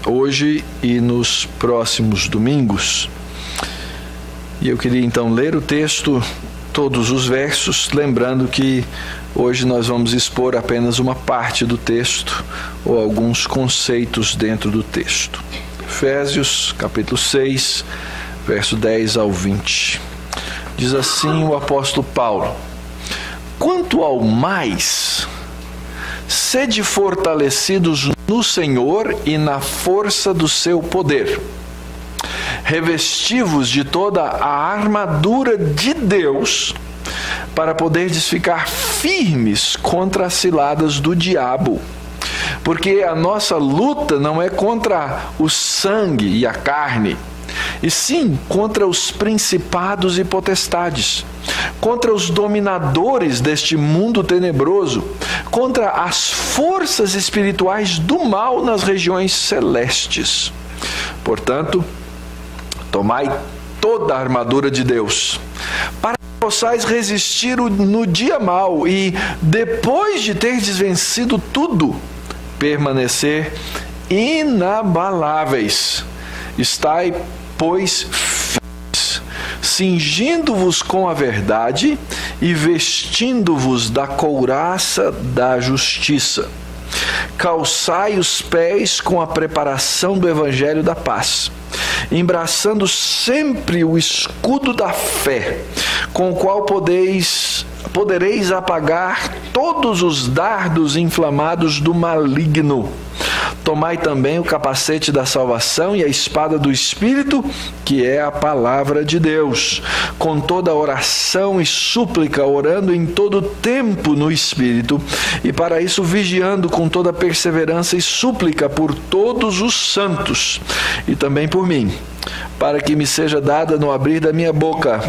Hoje e nos próximos domingos. E eu queria então ler o texto, todos os versos, lembrando que hoje nós vamos expor apenas uma parte do texto ou alguns conceitos dentro do texto. Efésios, capítulo 6, verso 10 ao 20. Diz assim o apóstolo Paulo: quanto ao mais, sede fortalecidos no Senhor e na força do seu poder. Revesti-vos de toda a armadura de Deus, para poderdes ficar firmes contra as ciladas do diabo. Porque a nossa luta não é contra o sangue e a carne, e sim contra os principados e potestades, contra os dominadores deste mundo tenebroso, contra as forças espirituais do mal nas regiões celestes. Portanto, tomai toda a armadura de Deus, para que possais resistir no dia mau e, depois de terdes vencido tudo, permanecer inabaláveis. Estai, pois, firmes, cingindo-vos com a verdade e vestindo-vos da couraça da justiça. Calçai os pés com a preparação do evangelho da paz, embraçando sempre o escudo da fé, com o qual podereis apagar todos os dardos inflamados do maligno. Tomai também o capacete da salvação e a espada do Espírito, que é a palavra de Deus, com toda oração e súplica, orando em todo tempo no Espírito, e para isso vigiando com toda perseverança e súplica por todos os santos, e também por mim, para que me seja dada no abrir da minha boca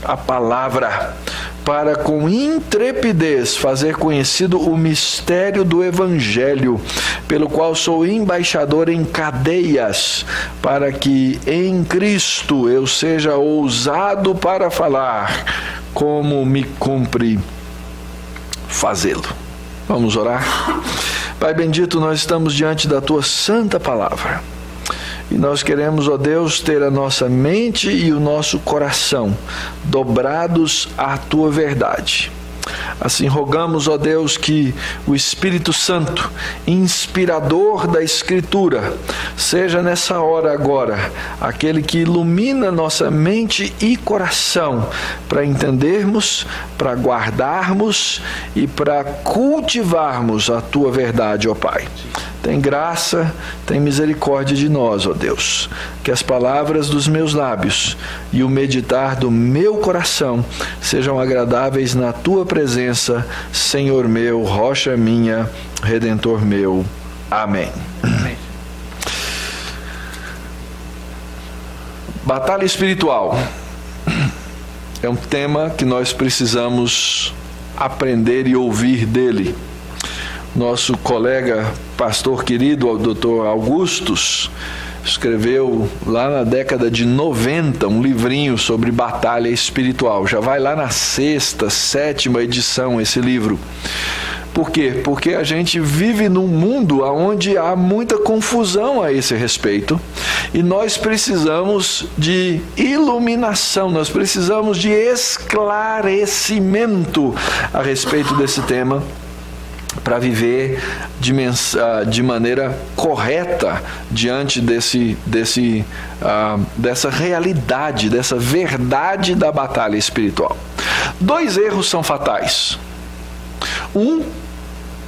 a palavra, para com intrepidez fazer conhecido o mistério do Evangelho, pelo qual sou embaixador em cadeias, para que em Cristo eu seja ousado para falar, como me cumpre fazê-lo. Vamos orar? Pai bendito, nós estamos diante da Tua santa palavra. E nós queremos, ó Deus, ter a nossa mente e o nosso coração dobrados à Tua verdade. Assim rogamos, ó Deus, que o Espírito Santo, inspirador da Escritura, seja nessa hora agora aquele que ilumina nossa mente e coração para entendermos, para guardarmos e para cultivarmos a Tua verdade, ó Pai. Tem graça, tem misericórdia de nós, ó Deus. Que as palavras dos meus lábios e o meditar do meu coração sejam agradáveis na Tua presença, Senhor meu, rocha minha, Redentor meu. Amém. Amém. Batalha espiritual é um tema que nós precisamos aprender e ouvir dele. Nosso colega, pastor querido, o Dr. Augustus, escreveu lá na década de 90 um livrinho sobre batalha espiritual. Já vai lá na 6ª, 7ª edição esse livro. Por quê? Porque a gente vive num mundo onde há muita confusão a esse respeito e nós precisamos de iluminação, nós precisamos de esclarecimento a respeito desse tema para viver de maneira correta diante dessa realidade, dessa verdade da batalha espiritual. 2 erros são fatais. Um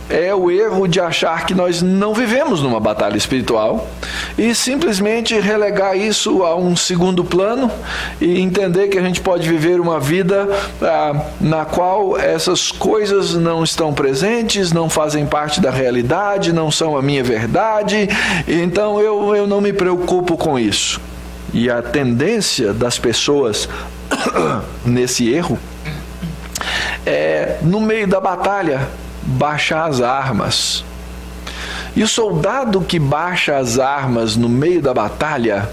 é o erro de achar que nós não vivemos numa batalha espiritual e simplesmente relegar isso a um segundo plano e entender que a gente pode viver uma vida na qual essas coisas não estão presentes, não fazem parte da realidade, não são a minha verdade, então eu não me preocupo com isso. E a tendência das pessoas nesse erro é, no meio da batalha, baixar as armas. E o soldado que baixa as armas no meio da batalha,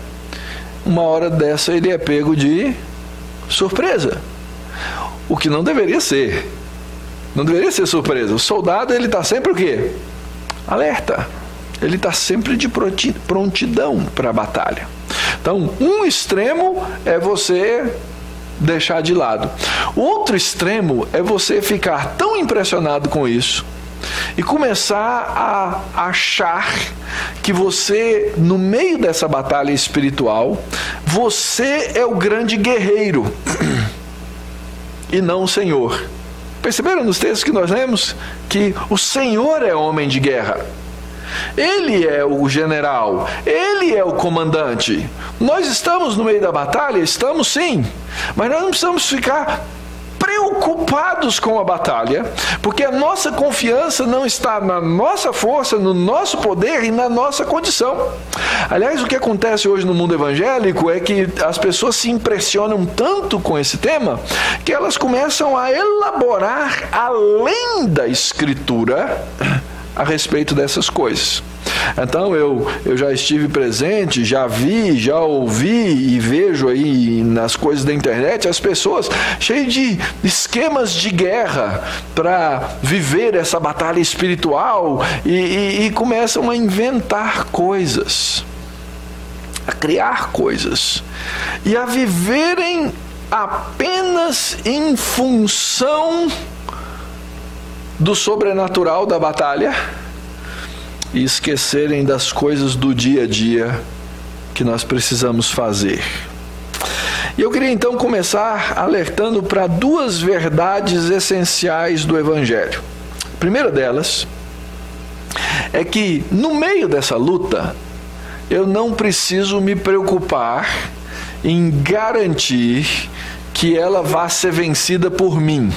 uma hora dessa ele é pego de surpresa. O que não deveria ser. Não deveria ser surpresa. O soldado, ele está sempre o quê? Alerta. Ele está sempre de prontidão para a batalha. Então, um extremo é você deixar de lado. O outro extremo é você ficar tão impressionado com isso e começar a achar que você, no meio dessa batalha espiritual, você é o grande guerreiro e não o Senhor. Perceberam nos textos que nós lemos que o Senhor é homem de guerra? Ele é o general, ele é o comandante. Nós estamos no meio da batalha? Estamos sim, mas nós não precisamos ficar preocupados com a batalha, porque a nossa confiança não está na nossa força, no nosso poder e na nossa condição. Aliás, o que acontece hoje no mundo evangélico é que as pessoas se impressionam tanto com esse tema que elas começam a elaborar além da Escritura a respeito dessas coisas. Então eu já estive presente, já vi, já ouvi e vejo aí nas coisas da internet as pessoas cheias de esquemas de guerra para viver essa batalha espiritual e começam a inventar coisas, a criar coisas e a viverem apenas em função do sobrenatural da batalha e esquecerem das coisas do dia a dia que nós precisamos fazer. E eu queria então começar alertando para 2 verdades essenciais do Evangelho. A primeira delas é que no meio dessa luta eu não preciso me preocupar em garantir que ela vá ser vencida por mim.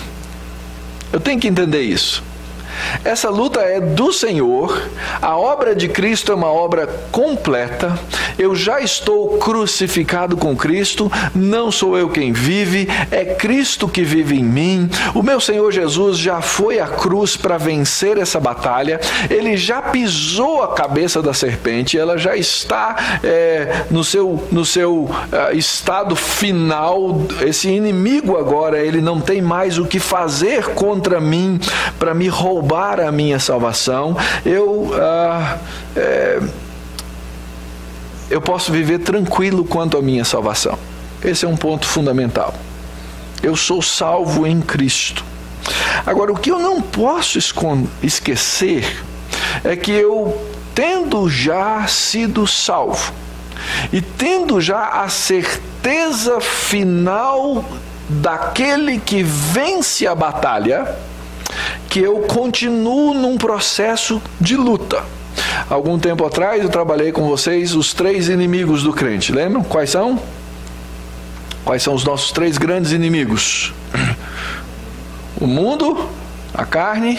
Eu tenho que entender isso. Essa luta é do Senhor, a obra de Cristo é uma obra completa, eu já estou crucificado com Cristo, não sou eu quem vive, é Cristo que vive em mim, o meu Senhor Jesus já foi à cruz para vencer essa batalha, ele já pisou a cabeça da serpente, ela já está no seu estado final, esse inimigo agora, ele não tem mais o que fazer contra mim para me roubar a minha salvação, eu posso viver tranquilo quanto à minha salvação. Esse é um ponto fundamental. Eu sou salvo em Cristo. Agora, o que eu não posso esquecer é que eu, tendo já sido salvo e tendo já a certeza final daquele que vence a batalha, que eu continuo num processo de luta. Algum tempo atrás eu trabalhei com vocês os 3 inimigos do crente. Lembram? Quais são? Quais são os nossos 3 grandes inimigos? O mundo, a carne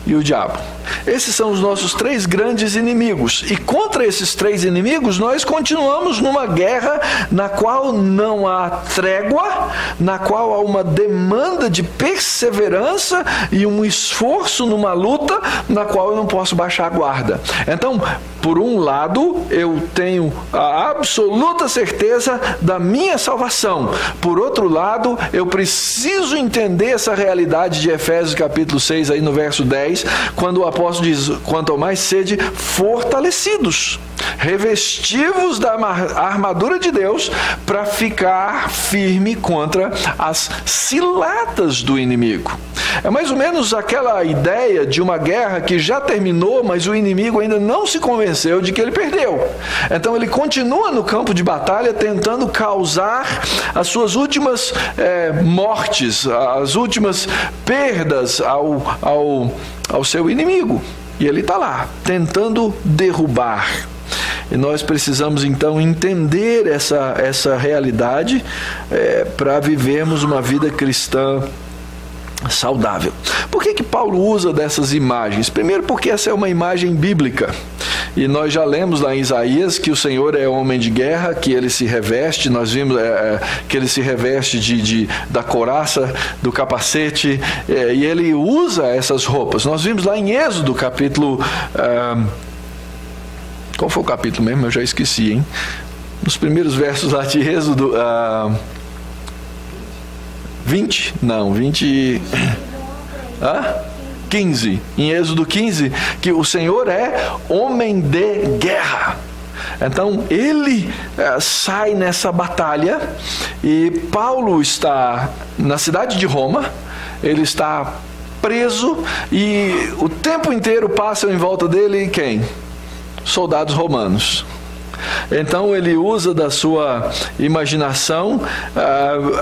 e o diabo. Esses são os nossos 3 grandes inimigos. E contra esses 3 inimigos, nós continuamos numa guerra na qual não há trégua, na qual há uma demanda de perseverança e um esforço numa luta na qual eu não posso baixar a guarda. Então, por um lado, eu tenho a absoluta certeza da minha salvação. Por outro lado, eu preciso entender essa realidade de Efésios capítulo 6, aí no verso 10, quando o apóstolo diz: quanto ao mais sede fortalecidos, revestivos da armadura de Deus para ficar firme contra as ciladas do inimigo. É mais ou menos aquela ideia de uma guerra que já terminou, mas o inimigo ainda não se convenceu de que ele perdeu. Então ele continua no campo de batalha tentando causar as suas últimas mortes, as últimas perdas ao seu inimigo. E ele está lá, tentando derrubar. E nós precisamos então entender essa realidade para vivermos uma vida cristã saudável. Por que Paulo usa dessas imagens? Primeiro, porque essa é uma imagem bíblica. E nós já lemos lá em Isaías que o Senhor é homem de guerra, que ele se reveste, nós vimos que ele se reveste da couraça, do capacete, e ele usa essas roupas. Nós vimos lá em Êxodo, capítulo... qual foi o capítulo mesmo? Eu já esqueci, hein? Nos primeiros versos lá de Êxodo... 20? Não, 20... 15. Em Êxodo 15, que o Senhor é homem de guerra. Então, ele sai nessa batalha e Paulo está na cidade de Roma, ele está preso e o tempo inteiro passam em volta dele quem? Soldados romanos. Então ele usa da sua imaginação,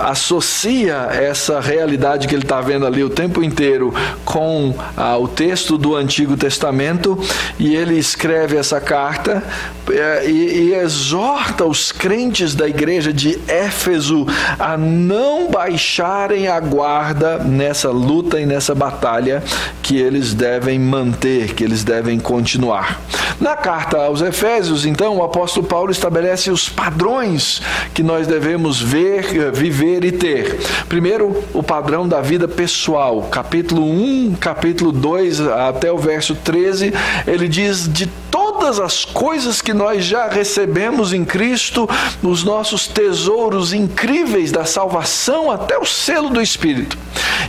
associa essa realidade que ele está vendo ali o tempo inteiro com o texto do Antigo Testamento, e ele escreve essa carta e exorta os crentes da igreja de Éfeso a não baixarem a guarda nessa luta e nessa batalha que eles devem manter, que eles devem continuar. Na carta aos Efésios, então, o apóstolo Paulo estabelece os padrões que nós devemos viver e ter. Primeiro, o padrão da vida pessoal. Capítulo 1, capítulo 2, até o verso 13, ele diz de todas as coisas que nós já recebemos em Cristo, os nossos tesouros incríveis da salvação até o selo do Espírito.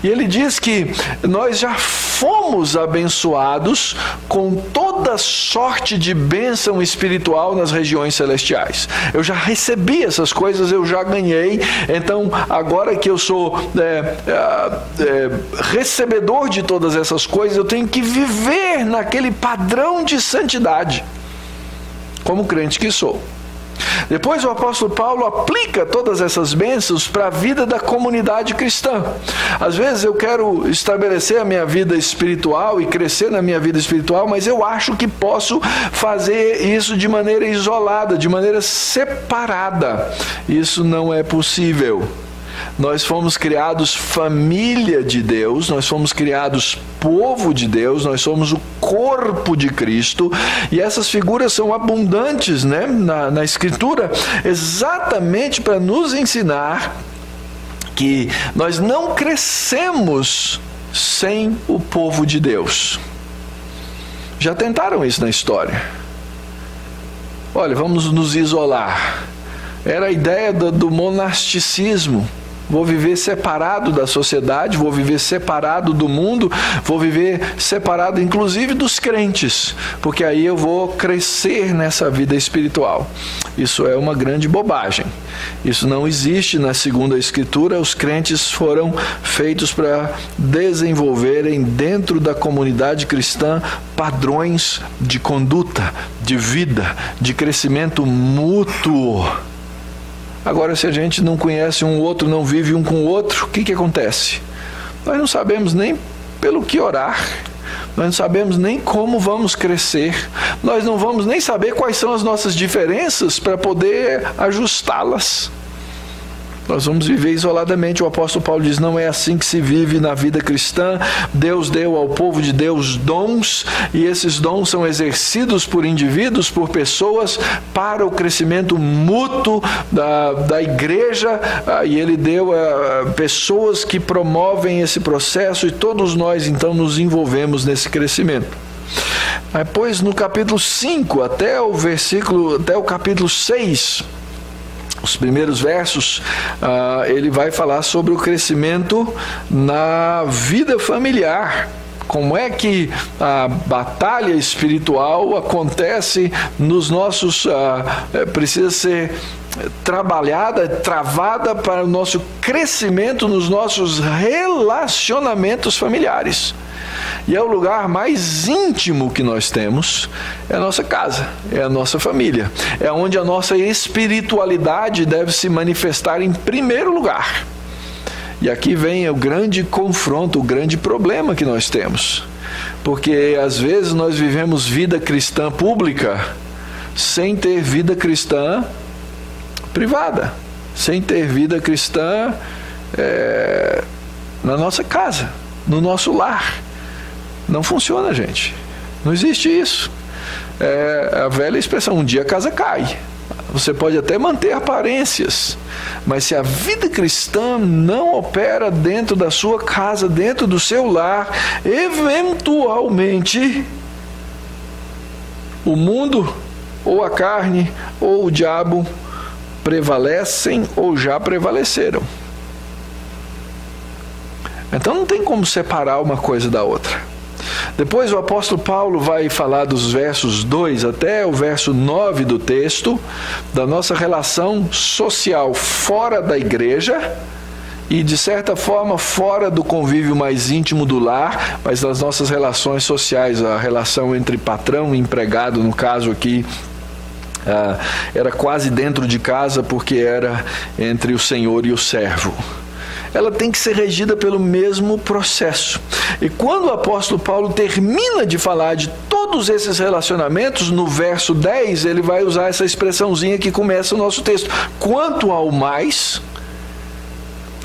E ele diz que nós já fomos abençoados com toda sorte de bênção espiritual nas regiões celestiais. Eu já recebi essas coisas, eu já ganhei. Então, agora que eu sou recebedor de todas essas coisas, eu tenho que viver naquele padrão de santidade, como crente que sou. Depois o apóstolo Paulo aplica todas essas bênçãos para a vida da comunidade cristã. Às vezes eu quero estabelecer a minha vida espiritual e crescer na minha vida espiritual, mas eu acho que posso fazer isso de maneira isolada, de maneira separada. Isso não é possível. Nós fomos criados família de Deus, nós fomos criados povo de Deus, nós somos o corpo de Cristo, e essas figuras são abundantes, né, na Escritura, exatamente para nos ensinar que nós não crescemos sem o povo de Deus. Já tentaram isso na história. Olha, vamos nos isolar. Era a ideia do monasticismo. Vou viver separado da sociedade, vou viver separado do mundo, vou viver separado inclusive dos crentes, porque aí eu vou crescer nessa vida espiritual. Isso é uma grande bobagem. Isso não existe na segunda Escritura. Os crentes foram feitos para desenvolverem dentro da comunidade cristã padrões de conduta, de vida, de crescimento mútuo. Agora, se a gente não conhece um outro, não vive um com o outro, o que acontece? Nós não sabemos nem pelo que orar, nós não sabemos nem como vamos crescer, nós não vamos nem saber quais são as nossas diferenças para poder ajustá-las. Nós vamos viver isoladamente. O apóstolo Paulo diz, não é assim que se vive na vida cristã. Deus deu ao povo de Deus dons, e esses dons são exercidos por indivíduos, por pessoas, para o crescimento mútuo da igreja, e ele deu a pessoas que promovem esse processo, e todos nós então nos envolvemos nesse crescimento. Depois, no capítulo 5 até o capítulo 6, os primeiros versos, ele vai falar sobre o crescimento na vida familiar. Como é que a batalha espiritual acontece nos nossos... precisa ser trabalhada, travada para o nosso crescimento nos nossos relacionamentos familiares. E é o lugar mais íntimo que nós temos, é a nossa casa, é a nossa família. É onde a nossa espiritualidade deve se manifestar em primeiro lugar. E aqui vem o grande confronto, o grande problema que nós temos. Porque às vezes nós vivemos vida cristã pública sem ter vida cristã privada, sem ter vida cristã na nossa casa, no nosso lar. Não funciona, gente. Não existe isso. A velha expressão, um dia a casa cai. Você pode até manter aparências, mas se a vida cristã não opera dentro da sua casa, dentro do seu lar, eventualmente o mundo, ou a carne, ou o diabo prevalecem ou já prevaleceram. Então não tem como separar uma coisa da outra. Depois o apóstolo Paulo vai falar dos versos 2 até o verso 9 do texto, da nossa relação social fora da igreja e, de certa forma, fora do convívio mais íntimo do lar, mas das nossas relações sociais, a relação entre patrão e empregado, no caso aqui, era quase dentro de casa, porque era entre o senhor e o servo. Ela tem que ser regida pelo mesmo processo. E quando o apóstolo Paulo termina de falar de todos esses relacionamentos, no verso 10, ele vai usar essa expressãozinha que começa o nosso texto. Quanto ao mais,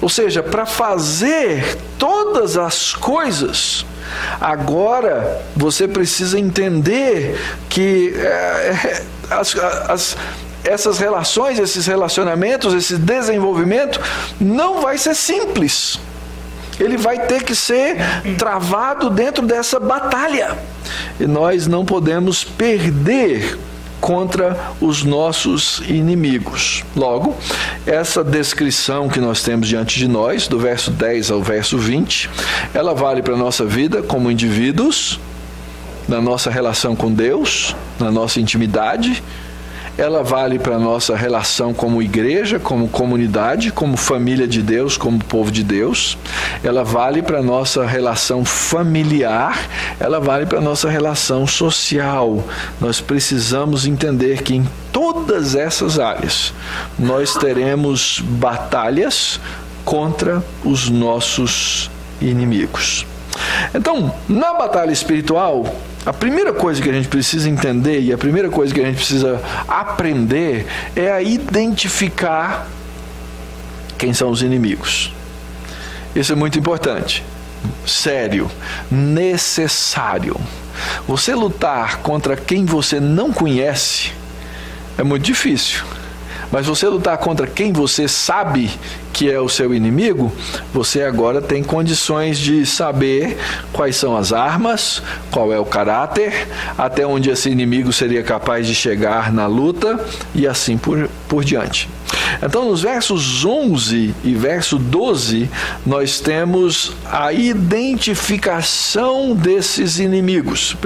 ou seja, para fazer todas as coisas, agora você precisa entender que essas relações, esses relacionamentos, esse desenvolvimento não vai ser simples. Ele vai ter que ser travado dentro dessa batalha. E nós não podemos perder contra os nossos inimigos. Logo, essa descrição que nós temos diante de nós, do verso 10 ao verso 20, ela vale para a nossa vida como indivíduos, na nossa relação com Deus, na nossa intimidade. Ela vale para a nossa relação como igreja, como comunidade, como família de Deus, como povo de Deus. Ela vale para a nossa relação familiar, ela vale para a nossa relação social. Nós precisamos entender que em todas essas áreas nós teremos batalhas contra os nossos inimigos. Então, na batalha espiritual, a primeira coisa que a gente precisa entender e a primeira coisa que a gente precisa aprender é a identificar quem são os inimigos. Isso é muito importante, sério, necessário. Você lutar contra quem você não conhece é muito difícil, mas você lutar contra quem você sabe que é o seu inimigo, você agora tem condições de saber quais são as armas, qual é o caráter, até onde esse inimigo seria capaz de chegar na luta e assim por diante. Então, nos versos 11 e verso 12, nós temos a identificação desses inimigos.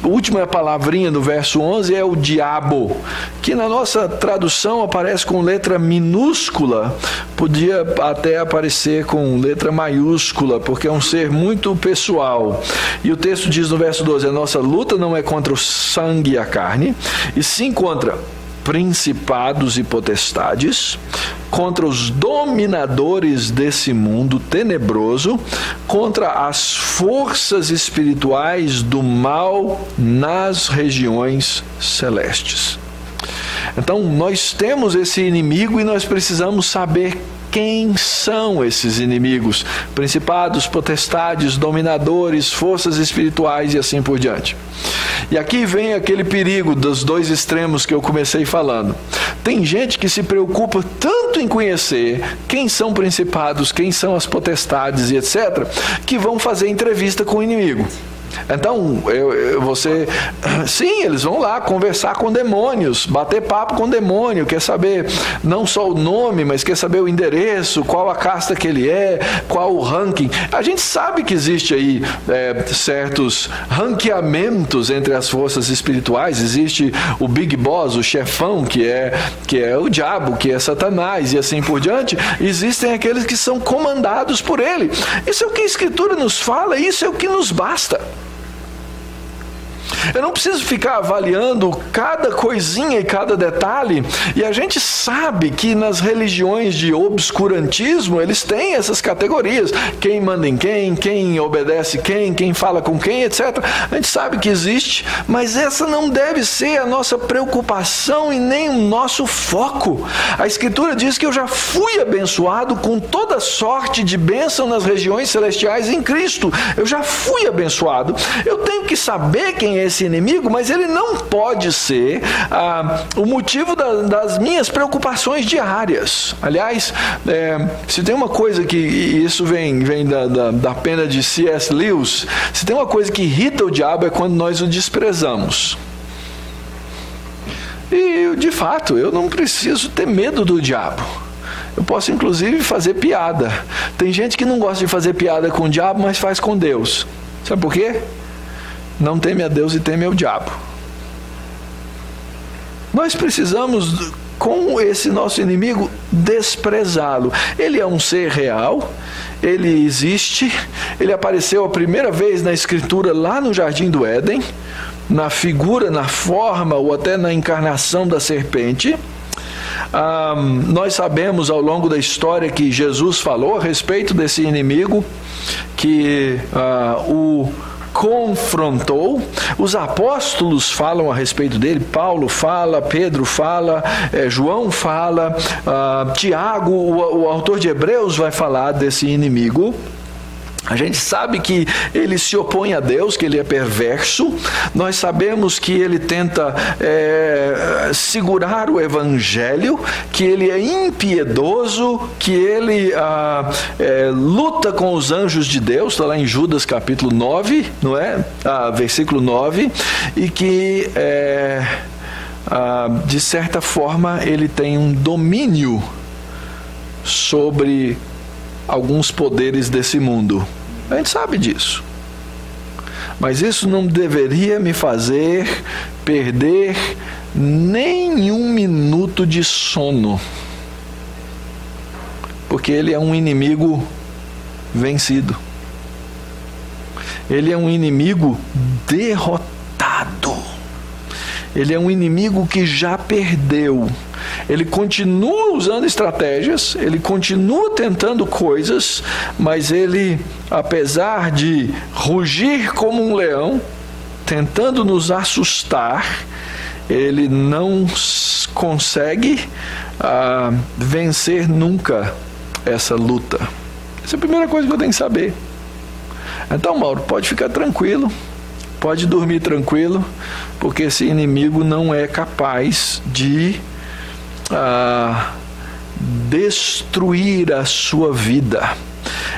Última palavrinha do verso 11 é o diabo, que na nossa tradução aparece com letra minúscula, podia até aparecer com letra maiúscula, porque é um ser muito pessoal. E o texto diz no verso 12, a nossa luta não é contra o sangue e a carne, e sim contra principados e potestades, contra os dominadores desse mundo tenebroso, contra as forças espirituais do mal nas regiões celestes. Então, nós temos esse inimigo e nós precisamos saber quem são esses inimigos: principados, potestades, dominadores, forças espirituais e assim por diante. E aqui vem aquele perigo dos dois extremos que eu comecei falando. Tem gente que se preocupa tanto em conhecer quem são principados, quem são as potestades e etc., que vão fazer entrevista com o inimigo. Então, sim, eles vão lá conversar com demônios, bater papo com demônio, quer saber não só o nome, mas quer saber o endereço, qual a casta que ele é, qual o ranking. A gente sabe que existe aí certos ranqueamentos entre as forças espirituais. Existe o Big Boss, o chefão, que é o diabo, que é Satanás e assim por diante. Existem aqueles que são comandados por ele. Isso é o que a Escritura nos fala, isso é o que nos basta. Eu não preciso ficar avaliando cada coisinha e cada detalhe. E a gente sabe que nas religiões de obscurantismo eles têm essas categorias: quem manda em quem obedece quem fala com quem, etc. A gente sabe que existe, mas essa não deve ser a nossa preocupação e nem o nosso foco. A Escritura diz que eu já fui abençoado com toda sorte de bênção nas regiões celestiais em Cristo. Eu já fui abençoado. Eu tenho que saber quem é esse inimigo, mas ele não pode ser o motivo das minhas preocupações diárias. Aliás, se tem uma coisa que, e isso vem da pena de C.S. Lewis, se tem uma coisa que irrita o diabo é quando nós o desprezamos. E, de fato, eu não preciso ter medo do diabo. Eu posso, inclusive, fazer piada. Tem gente que não gosta de fazer piada com o diabo, mas faz com Deus. Sabe por quê? Não teme a Deus e teme ao diabo. Nós precisamos, com esse nosso inimigo, desprezá-lo. Ele é um ser real, ele existe, ele apareceu a primeira vez na Escritura lá no Jardim do Éden, na figura, na forma ou até na encarnação da serpente. Nós sabemos ao longo da história que Jesus falou a respeito desse inimigo, que o confrontou. Os apóstolos falam a respeito dele. Paulo fala, Pedro fala, João fala, Tiago, o autor de Hebreus, vai falar desse inimigo. A gente sabe que ele se opõe a Deus, que ele é perverso. Nós sabemos que ele tenta segurar o evangelho, que ele é impiedoso, que ele luta com os anjos de Deus, está lá em Judas capítulo 9, não é? Versículo 9, e que de certa forma ele tem um domínio sobre alguns poderes desse mundo. A gente sabe disso. Mas isso não deveria me fazer perder nenhum minuto de sono. Porque ele é um inimigo vencido. Ele é um inimigo derrotado. Ele é um inimigo que já perdeu. Ele continua usando estratégias, ele continua tentando coisas, mas ele, apesar de rugir como um leão, tentando nos assustar, ele não consegue vencer nunca essa luta. Essa é a primeira coisa que eu tenho que saber. Então, Mauro, pode ficar tranquilo, pode dormir tranquilo, porque esse inimigo não é capaz de destruir a sua vida.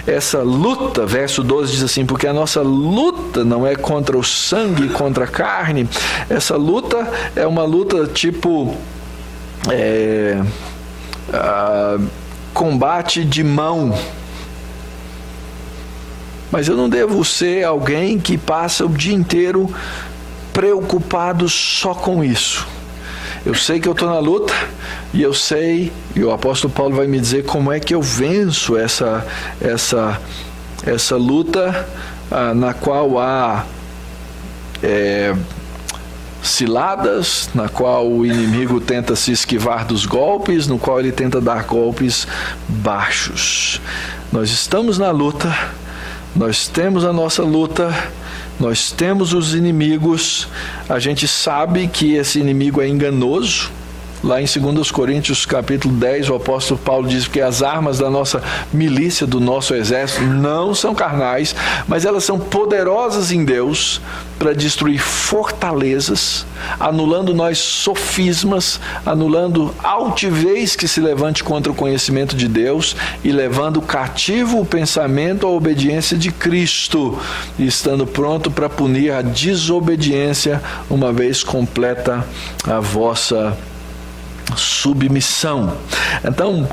Essa luta, verso 12 diz assim: porque a nossa luta não é contra o sangue, contra a carne. Essa luta é uma luta tipo combate de mão. Mas eu não devo ser alguém que passa o dia inteiro preocupado só com isso. Eu sei que eu estou na luta, e eu sei, e o apóstolo Paulo vai me dizer como é que eu venço essa luta, na qual há ciladas, na qual o inimigo tenta se esquivar dos golpes, no qual ele tenta dar golpes baixos. Nós estamos na luta, nós temos a nossa luta, nós temos os inimigos. A gente sabe que esse inimigo é enganoso, Lá em 2 Coríntios capítulo 10, o apóstolo Paulo diz que as armas da nossa milícia, do nosso exército, não são carnais, mas elas são poderosas em Deus para destruir fortalezas, anulando nós sofismas, anulando altivez que se levante contra o conhecimento de Deus e levando cativo o pensamento à obediência de Cristo, e estando pronto para punir a desobediência, uma vez completa a vossa submissão. Então,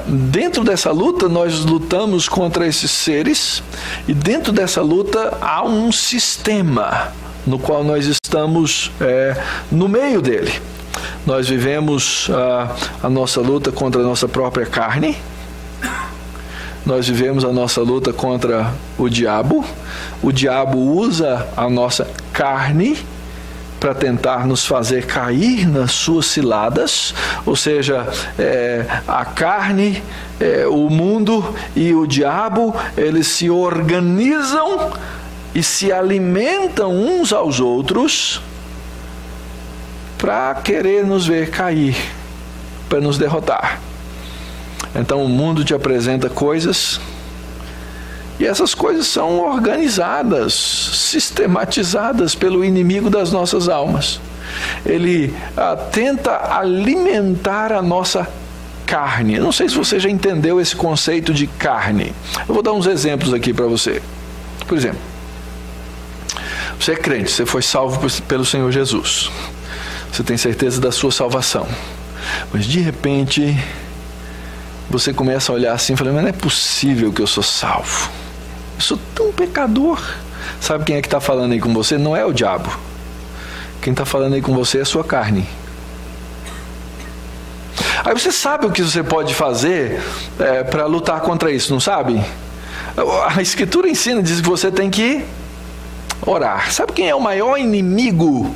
dentro dessa luta, nós lutamos contra esses seres, e dentro dessa luta há um sistema no qual nós estamos no meio dele. Nós vivemos a nossa luta contra a nossa própria carne, nós vivemos a nossa luta contra o diabo usa a nossa carne para tentar nos fazer cair nas suas ciladas, ou seja, a carne, o mundo e o diabo, eles se organizam e se alimentam uns aos outros para querer nos ver cair, para nos derrotar. Então o mundo te apresenta coisas, e essas coisas são organizadas, sistematizadas pelo inimigo das nossas almas. Ele tenta alimentar a nossa carne. Eu não sei se você já entendeu esse conceito de carne. Eu vou dar uns exemplos aqui para você. Por exemplo, você é crente, você foi salvo pelo Senhor Jesus. Você tem certeza da sua salvação. Mas de repente, você começa a olhar assim e fala, mas não é possível que eu sou salvo. Eu sou tão pecador. Sabe quem é que está falando aí com você? Não é o diabo. Quem está falando aí com você é a sua carne. Aí você sabe o que você pode fazer para lutar contra isso, não sabe? A Escritura ensina, diz que você tem que orar. Sabe quem é o maior inimigo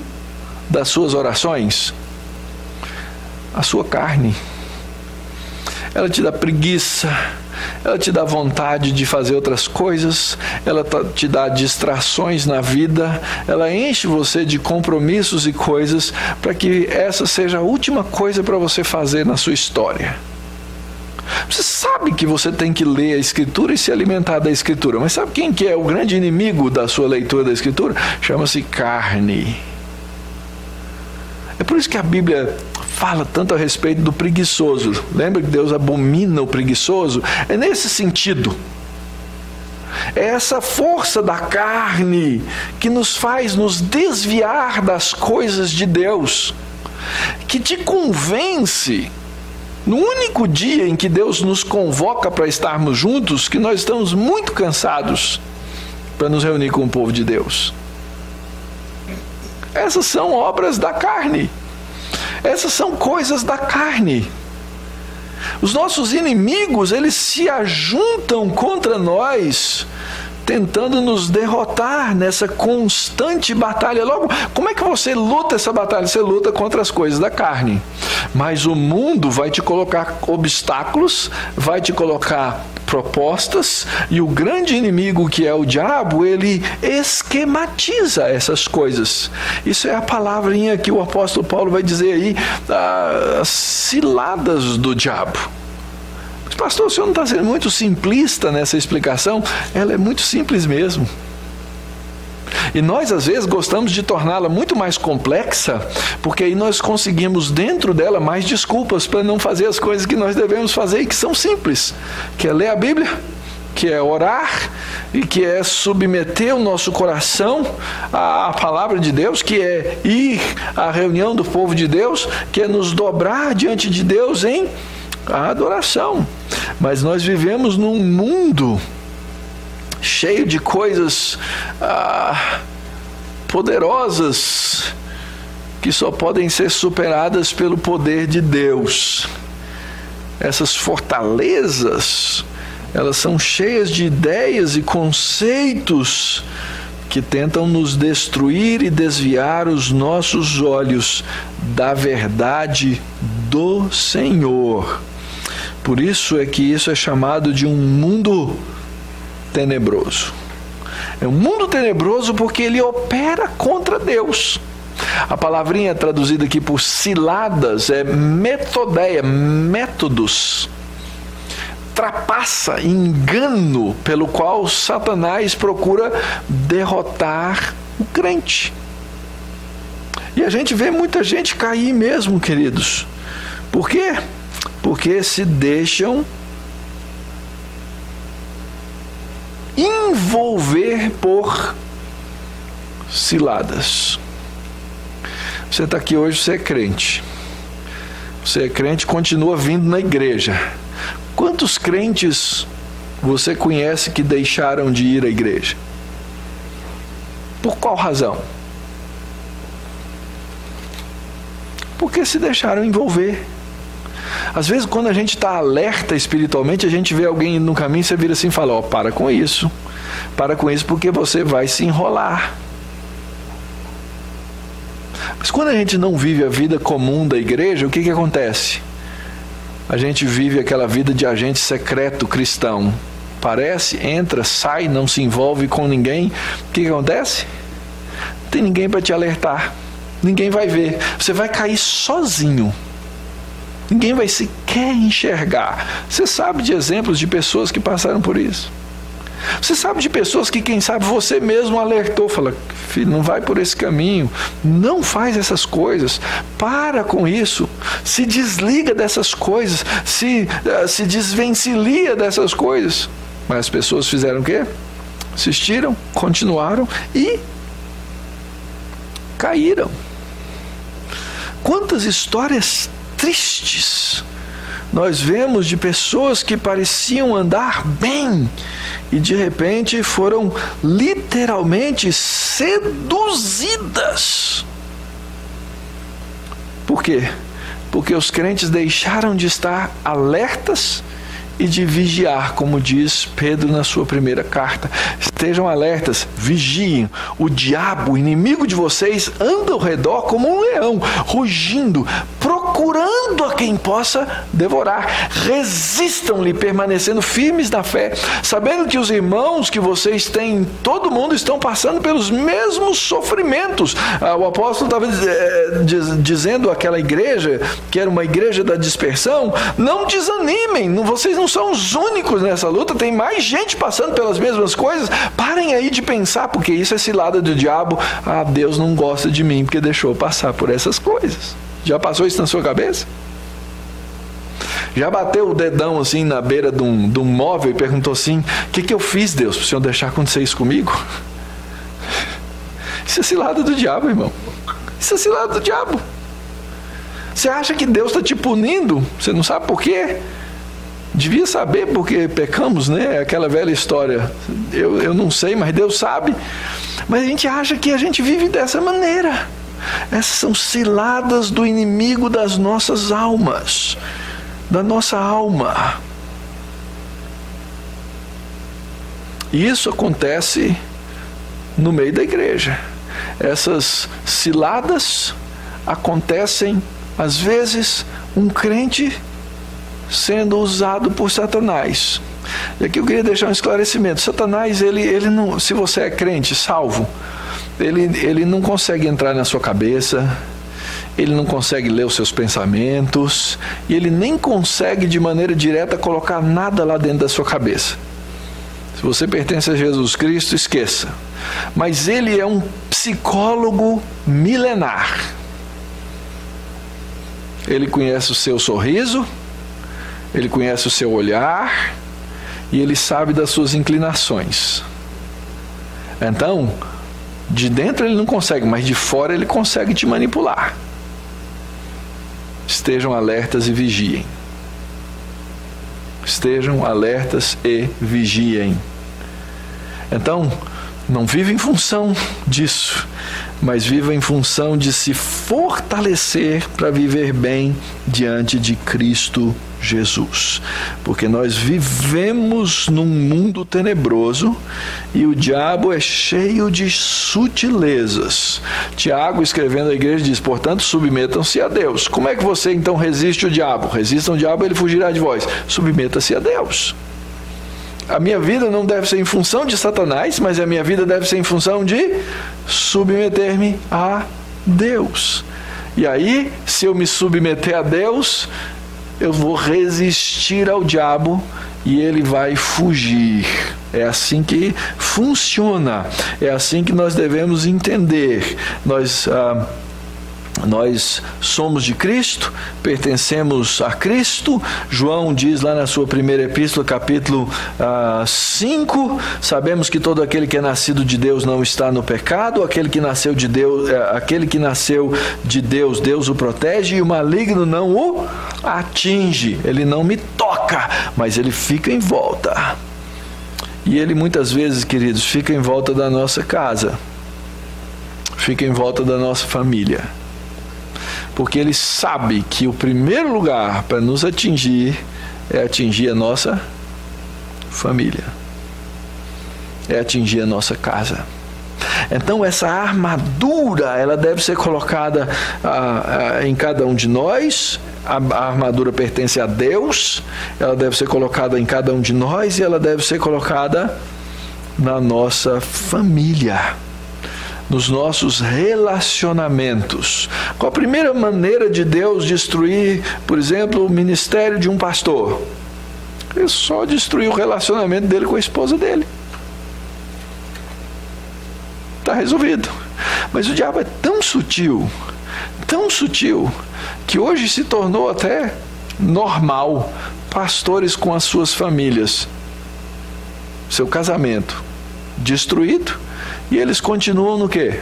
das suas orações? A sua carne. Ela te dá preguiça, ela te dá vontade de fazer outras coisas, ela te dá distrações na vida, ela enche você de compromissos e coisas para que essa seja a última coisa para você fazer na sua história. Você sabe que você tem que ler a Escritura e se alimentar da Escritura, mas sabe quem que é o grande inimigo da sua leitura da Escritura? Chama-se carne. É por isso que a Bíblia fala tanto a respeito do preguiçoso. Lembra que Deus abomina o preguiçoso? É nesse sentido. É essa força da carne que nos faz nos desviar das coisas de Deus, que te convence, no único dia em que Deus nos convoca para estarmos juntos, que nós estamos muito cansados para nos reunir com o povo de Deus. Essas são obras da carne. Essas são coisas da carne. Os nossos inimigos, eles se ajuntam contra nós, tentando nos derrotar nessa constante batalha. Logo, como é que você luta essa batalha? Você luta contra as coisas da carne. Mas o mundo vai te colocar obstáculos, vai te colocar propostas, e o grande inimigo, que é o diabo, ele esquematiza essas coisas. Isso é a palavrinha que o apóstolo Paulo vai dizer aí, as ciladas do diabo. Mas, pastor, o senhor não está sendo muito simplista nessa explicação? Ela é muito simples mesmo. E nós, às vezes, gostamos de torná-la muito mais complexa, porque aí nós conseguimos dentro dela mais desculpas para não fazer as coisas que nós devemos fazer e que são simples, que é ler a Bíblia, que é orar e que é submeter o nosso coração à palavra de Deus, que é ir à reunião do povo de Deus, que é nos dobrar diante de Deus em adoração. Mas nós vivemos num mundo cheio de coisas poderosas que só podem ser superadas pelo poder de Deus. Essas fortalezas, elas são cheias de ideias e conceitos que tentam nos destruir e desviar os nossos olhos da verdade do Senhor. Por isso é que isso é chamado de um mundo tenebroso. É um mundo tenebroso porque ele opera contra Deus. A palavrinha traduzida aqui por ciladas é metodeia, métodos. Trapaça, engano pelo qual Satanás procura derrotar o crente. E a gente vê muita gente cair mesmo, queridos. Por quê? Porque se deixam envolver por ciladas. Você está aqui hoje, você é crente. Você é crente, continua vindo na igreja. Quantos crentes você conhece que deixaram de ir à igreja? Por qual razão? Porque se deixaram envolver. Às vezes, quando a gente está alerta espiritualmente, a gente vê alguém indo no caminho, você vira assim e fala, para com isso. Para com isso porque você vai se enrolar. Mas quando a gente não vive a vida comum da igreja, o que acontece? A gente vive aquela vida de agente secreto cristão. Parece, entra, sai, não se envolve com ninguém. O que acontece? Não tem ninguém para te alertar. Ninguém vai ver. Você vai cair sozinho. Ninguém vai sequer enxergar. Você sabe de exemplos de pessoas que passaram por isso. Você sabe de pessoas que, quem sabe, você mesmo alertou, fala, filho, não vai por esse caminho, não faz essas coisas, para com isso, se desliga dessas coisas, se desvencilha dessas coisas. Mas as pessoas fizeram o quê? Insistiram, continuaram e caíram. Quantas histórias tristes nós vemos de pessoas que pareciam andar bem e de repente foram literalmente seduzidas. Por quê? Porque os crentes deixaram de estar alertas e de vigiar, como diz Pedro na sua primeira carta. Estejam alertas, vigiem. O diabo, o inimigo de vocês, anda ao redor como um leão, rugindo, procurando a quem possa devorar. Resistam-lhe, permanecendo firmes na fé, sabendo que os irmãos que vocês têm em todo mundo estão passando pelos mesmos sofrimentos. O apóstolo estava dizendo àquela igreja, que era uma igreja da dispersão, não desanimem, vocês não são os únicos nessa luta, tem mais gente passando pelas mesmas coisas. Parem aí de pensar, porque isso é cilada do diabo. Deus não gosta de mim porque deixou passar por essas coisas. Já passou isso na sua cabeça? Já bateu o dedão assim na beira de um móvel e perguntou assim, o que eu fiz, Deus, para o Senhor deixar acontecer isso comigo? Isso é cilada do diabo, irmão. Isso é cilada do diabo. Você acha que Deus está te punindo? Você não sabe por quê? Devia saber porque pecamos, né? Aquela velha história. Eu não sei, mas Deus sabe. Mas a gente acha que a gente vive dessa maneira. Essas são ciladas do inimigo das nossas almas. Da nossa alma. E isso acontece no meio da igreja. Essas ciladas acontecem, às vezes, um crente sendo usado por Satanás. E aqui eu queria deixar um esclarecimento. Satanás, ele não, se você é crente, salvo, ele não consegue entrar na sua cabeça, ele não consegue ler os seus pensamentos, e ele nem consegue de maneira direta colocar nada lá dentro da sua cabeça. Se você pertence a Jesus Cristo, esqueça. Mas ele é um psicólogo milenar. Ele conhece o seu sorriso, ele conhece o seu olhar e ele sabe das suas inclinações. Então, de dentro ele não consegue, mas de fora ele consegue te manipular. Estejam alertas e vigiem. Estejam alertas e vigiem. Então, não viva em função disso, mas viva em função de se fortalecer para viver bem diante de Cristo Jesus. Porque nós vivemos num mundo tenebroso e o diabo é cheio de sutilezas. Tiago, escrevendo à igreja, diz, portanto, submetam-se a Deus. Como é que você então resiste o diabo? Resistam o diabo, ele fugirá de vós. Submeta-se a Deus. A minha vida não deve ser em função de Satanás, mas a minha vida deve ser em função de submeter-me a Deus. E aí, se eu me submeter a Deus, eu vou resistir ao diabo e ele vai fugir. É assim que funciona. É assim que nós devemos entender. Nós somos de Cristo, pertencemos a Cristo. João diz lá na sua primeira epístola, capítulo 5, sabemos que todo aquele que é nascido de Deus não está no pecado, aquele que nasceu de Deus, Deus o protege e o maligno não o atinge. Ele não me toca, mas ele fica em volta. E ele muitas vezes, queridos, fica em volta da nossa casa, fica em volta da nossa família. Porque ele sabe que o primeiro lugar para nos atingir é atingir a nossa família, é atingir a nossa casa. Então essa armadura, ela deve ser colocada em cada um de nós. A armadura pertence a Deus, ela deve ser colocada em cada um de nós e ela deve ser colocada na nossa família, nos nossos relacionamentos. Qual a primeira maneira de Deus destruir, por exemplo, o ministério de um pastor? Ele só destruiu o relacionamento dele com a esposa dele. Está resolvido. Mas o diabo é tão sutil, que hoje se tornou até normal pastores com as suas famílias, seu casamento destruído, e eles continuam no quê?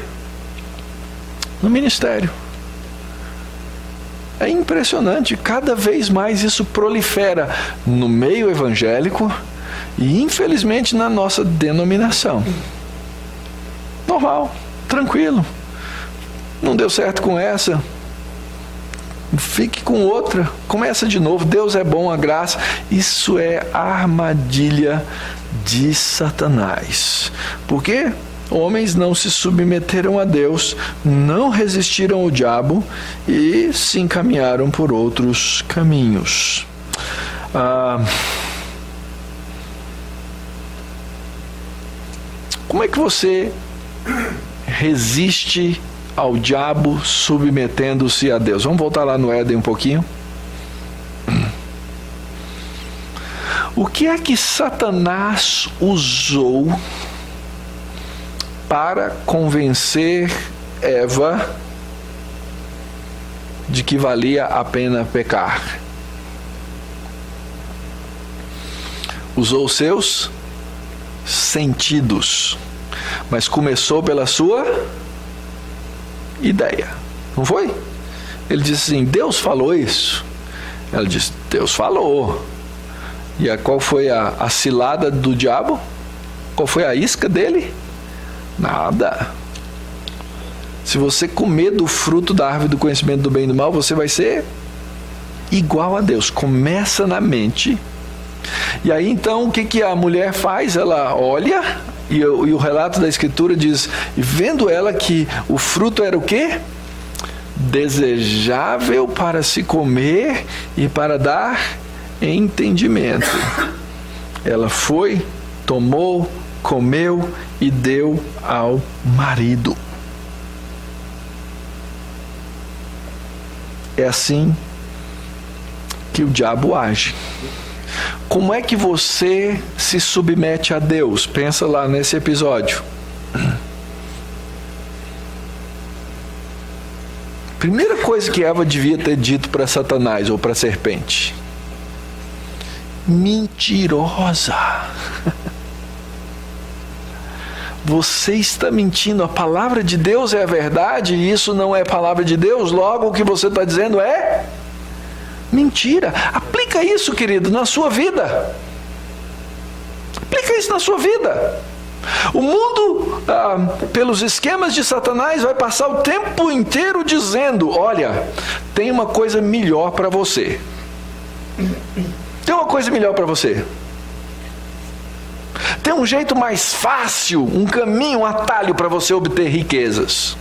No ministério. É impressionante, cada vez mais isso prolifera no meio evangélico e infelizmente na nossa denominação. Normal, tranquilo. Não deu certo com essa, fique com outra, começa de novo. Deus é bom, a graça. Isso é armadilha de Satanás. Por quê? Homens não se submeteram a Deus, não resistiram ao diabo e se encaminharam por outros caminhos. Como é que você resiste ao diabo submetendo-se a Deus? Vamos voltar lá no Éden um pouquinho. O que é que Satanás usou para convencer Eva de que valia a pena pecar? Usou seus sentidos, mas começou pela sua ideia, não foi? Ele disse assim: Deus falou isso. Ela disse: Deus falou. E qual foi a cilada do diabo? Qual foi a isca dele? Nada. Se você comer do fruto da árvore do conhecimento do bem e do mal, você vai ser igual a Deus. Começa na mente. E aí então o que a mulher faz? Ela olha, e o relato da escritura diz: e vendo ela que o fruto era o quê? Desejável para se comer e para dar entendimento. Ela foi, tomou, comeu e deu ao marido. É assim que o diabo age. Como é que você se submete a Deus? Pensa lá nesse episódio. Primeira coisa que Eva devia ter dito para Satanás ou para a serpente: mentirosa. Você está mentindo. A palavra de Deus é a verdade e isso não é a palavra de Deus. Logo, o que você está dizendo é mentira. Aplica isso, querido, na sua vida. Aplica isso na sua vida. O mundo, pelos esquemas de Satanás, vai passar o tempo inteiro dizendo: olha, tem uma coisa melhor para você. Tem uma coisa melhor para você. Tem um jeito mais fácil, um caminho, um atalho para você obter riquezas.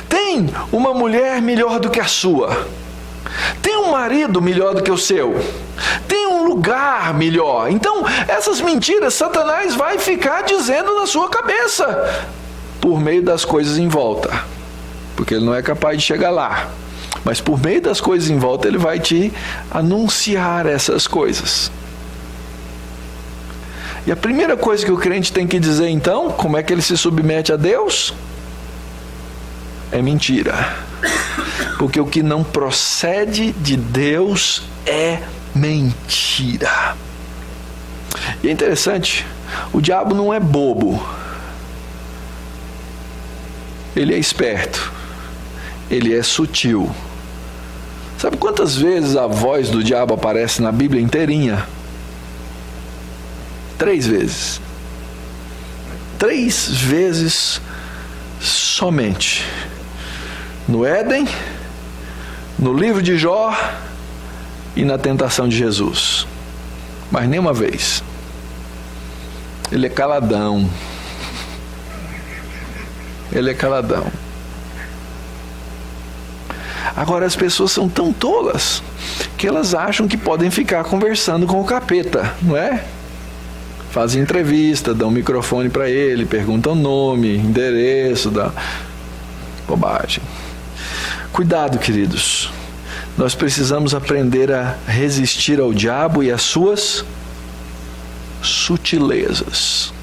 Tem uma mulher melhor do que a sua. Tem um marido melhor do que o seu. Tem um lugar melhor. Então, essas mentiras Satanás vai ficar dizendo na sua cabeça. por meio das coisas em volta, porque ele não é capaz de chegar lá. Mas por meio das coisas em volta, ele vai te anunciar essas coisas. E a primeira coisa que o crente tem que dizer, então, como é que ele se submete a Deus? É mentira. Porque o que não procede de Deus é mentira. E é interessante, o diabo não é bobo. Ele é esperto. Ele é sutil. Sabe quantas vezes a voz do diabo aparece na Bíblia inteirinha? 3 vezes. 3 vezes somente. No Éden, no livro de Jó e na tentação de Jesus. Mas nenhuma vez. Ele é caladão. Ele é caladão. Agora as pessoas são tão tolas que elas acham que podem ficar conversando com o capeta, não é? Fazem entrevista, dão microfone para ele, perguntam nome, endereço, dá bobagem. Cuidado, queridos. Nós precisamos aprender a resistir ao diabo e às suas sutilezas.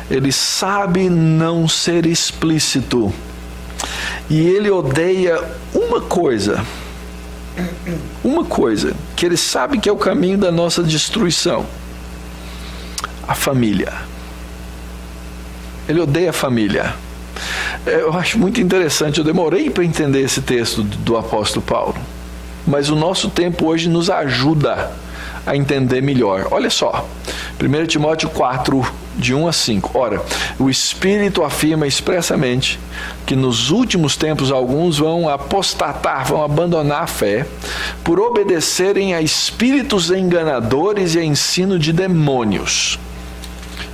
Ele sabe não ser explícito. E ele odeia uma coisa, que ele sabe que é o caminho da nossa destruição: a família. Ele odeia a família. Eu acho muito interessante, eu demorei para entender esse texto do apóstolo Paulo, mas o nosso tempo hoje nos ajuda a entender melhor. Olha só, 1 Timóteo 4, de 1 a 5. Ora, o Espírito afirma expressamente que nos últimos tempos alguns vão apostatar, vão abandonar a fé, por obedecerem a espíritos enganadores e a ensino de demônios.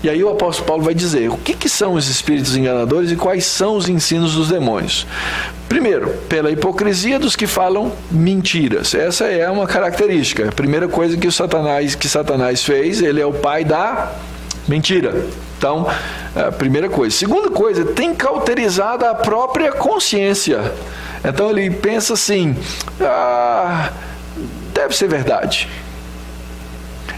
E aí o apóstolo Paulo vai dizer o que são os espíritos enganadores e quais são os ensinos dos demônios. Primeiro, pela hipocrisia dos que falam mentiras. Essa é uma característica. A primeira coisa que Satanás fez, ele é o pai da mentira. Então, a primeira coisa. Segunda coisa, tem cauterizado a própria consciência. Então ele pensa assim, deve ser verdade.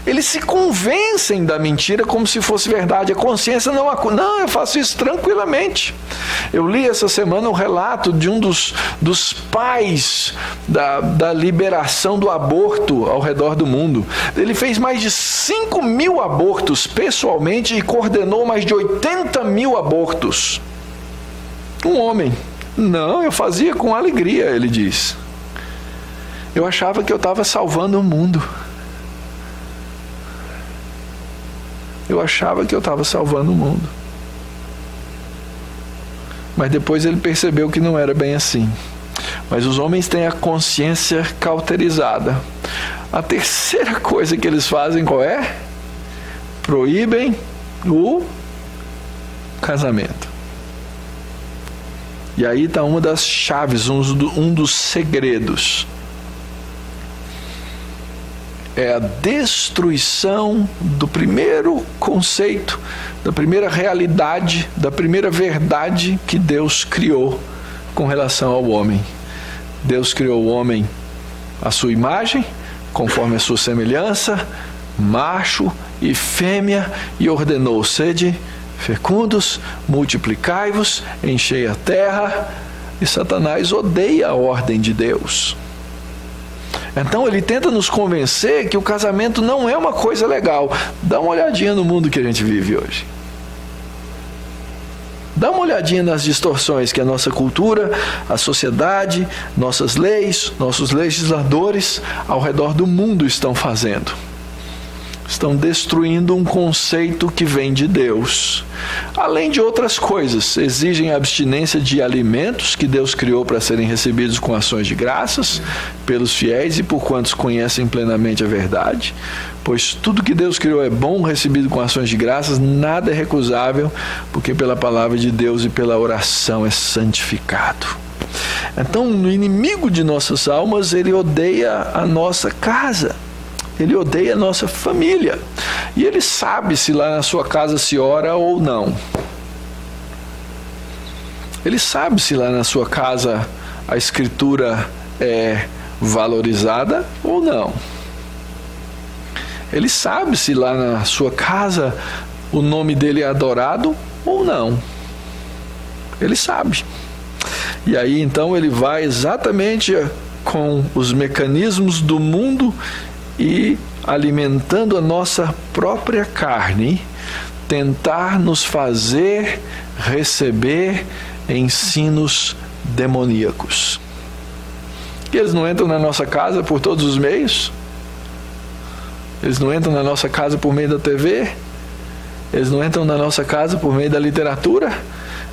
Eles se convencem da mentira como se fosse verdade. A consciência não, eu faço isso tranquilamente. Eu li essa semana um relato de um dos pais da liberação do aborto ao redor do mundo. Ele fez mais de 5.000 abortos pessoalmente e coordenou mais de 80.000 abortos. Um homem. Não, eu fazia com alegria, ele diz. Eu achava que eu estava salvando o mundo. Eu achava que eu estava salvando o mundo. Mas depois ele percebeu que não era bem assim. Mas os homens têm a consciência cauterizada. A terceira coisa que eles fazem qual é? Proíbem o casamento. E aí está uma das chaves, um dos segredos. É a destruição do primeiro conceito, da primeira realidade, da primeira verdade que Deus criou com relação ao homem. Deus criou o homem à sua imagem, conforme a sua semelhança, macho e fêmea, e ordenou: sede fecundos, multiplicai-vos, enchei a terra. E Satanás odeia a ordem de Deus. Então ele tenta nos convencer que o casamento não é uma coisa legal. Dá uma olhadinha no mundo que a gente vive hoje. Dá uma olhadinha nas distorções que a nossa cultura, a sociedade, nossas leis, nossos legisladores ao redor do mundo estão fazendo. Estão destruindo um conceito que vem de Deus. Além de outras coisas, exigem a abstinência de alimentos que Deus criou para serem recebidos com ações de graças pelos fiéis e por quantos conhecem plenamente a verdade. Pois tudo que Deus criou é bom, recebido com ações de graças, nada é recusável, porque pela palavra de Deus e pela oração é santificado. Então, o inimigo de nossas almas, ele odeia a nossa casa. Ele odeia a nossa família. E ele sabe se lá na sua casa se ora ou não. Ele sabe se lá na sua casa a escritura é valorizada ou não. Ele sabe se lá na sua casa o nome dele é adorado ou não. Ele sabe. E aí então ele vai exatamente com os mecanismos do mundo e alimentando a nossa própria carne, tentar nos fazer receber ensinos demoníacos. E eles não entram na nossa casa por todos os meios? Eles não entram na nossa casa por meio da TV? Eles não entram na nossa casa por meio da literatura?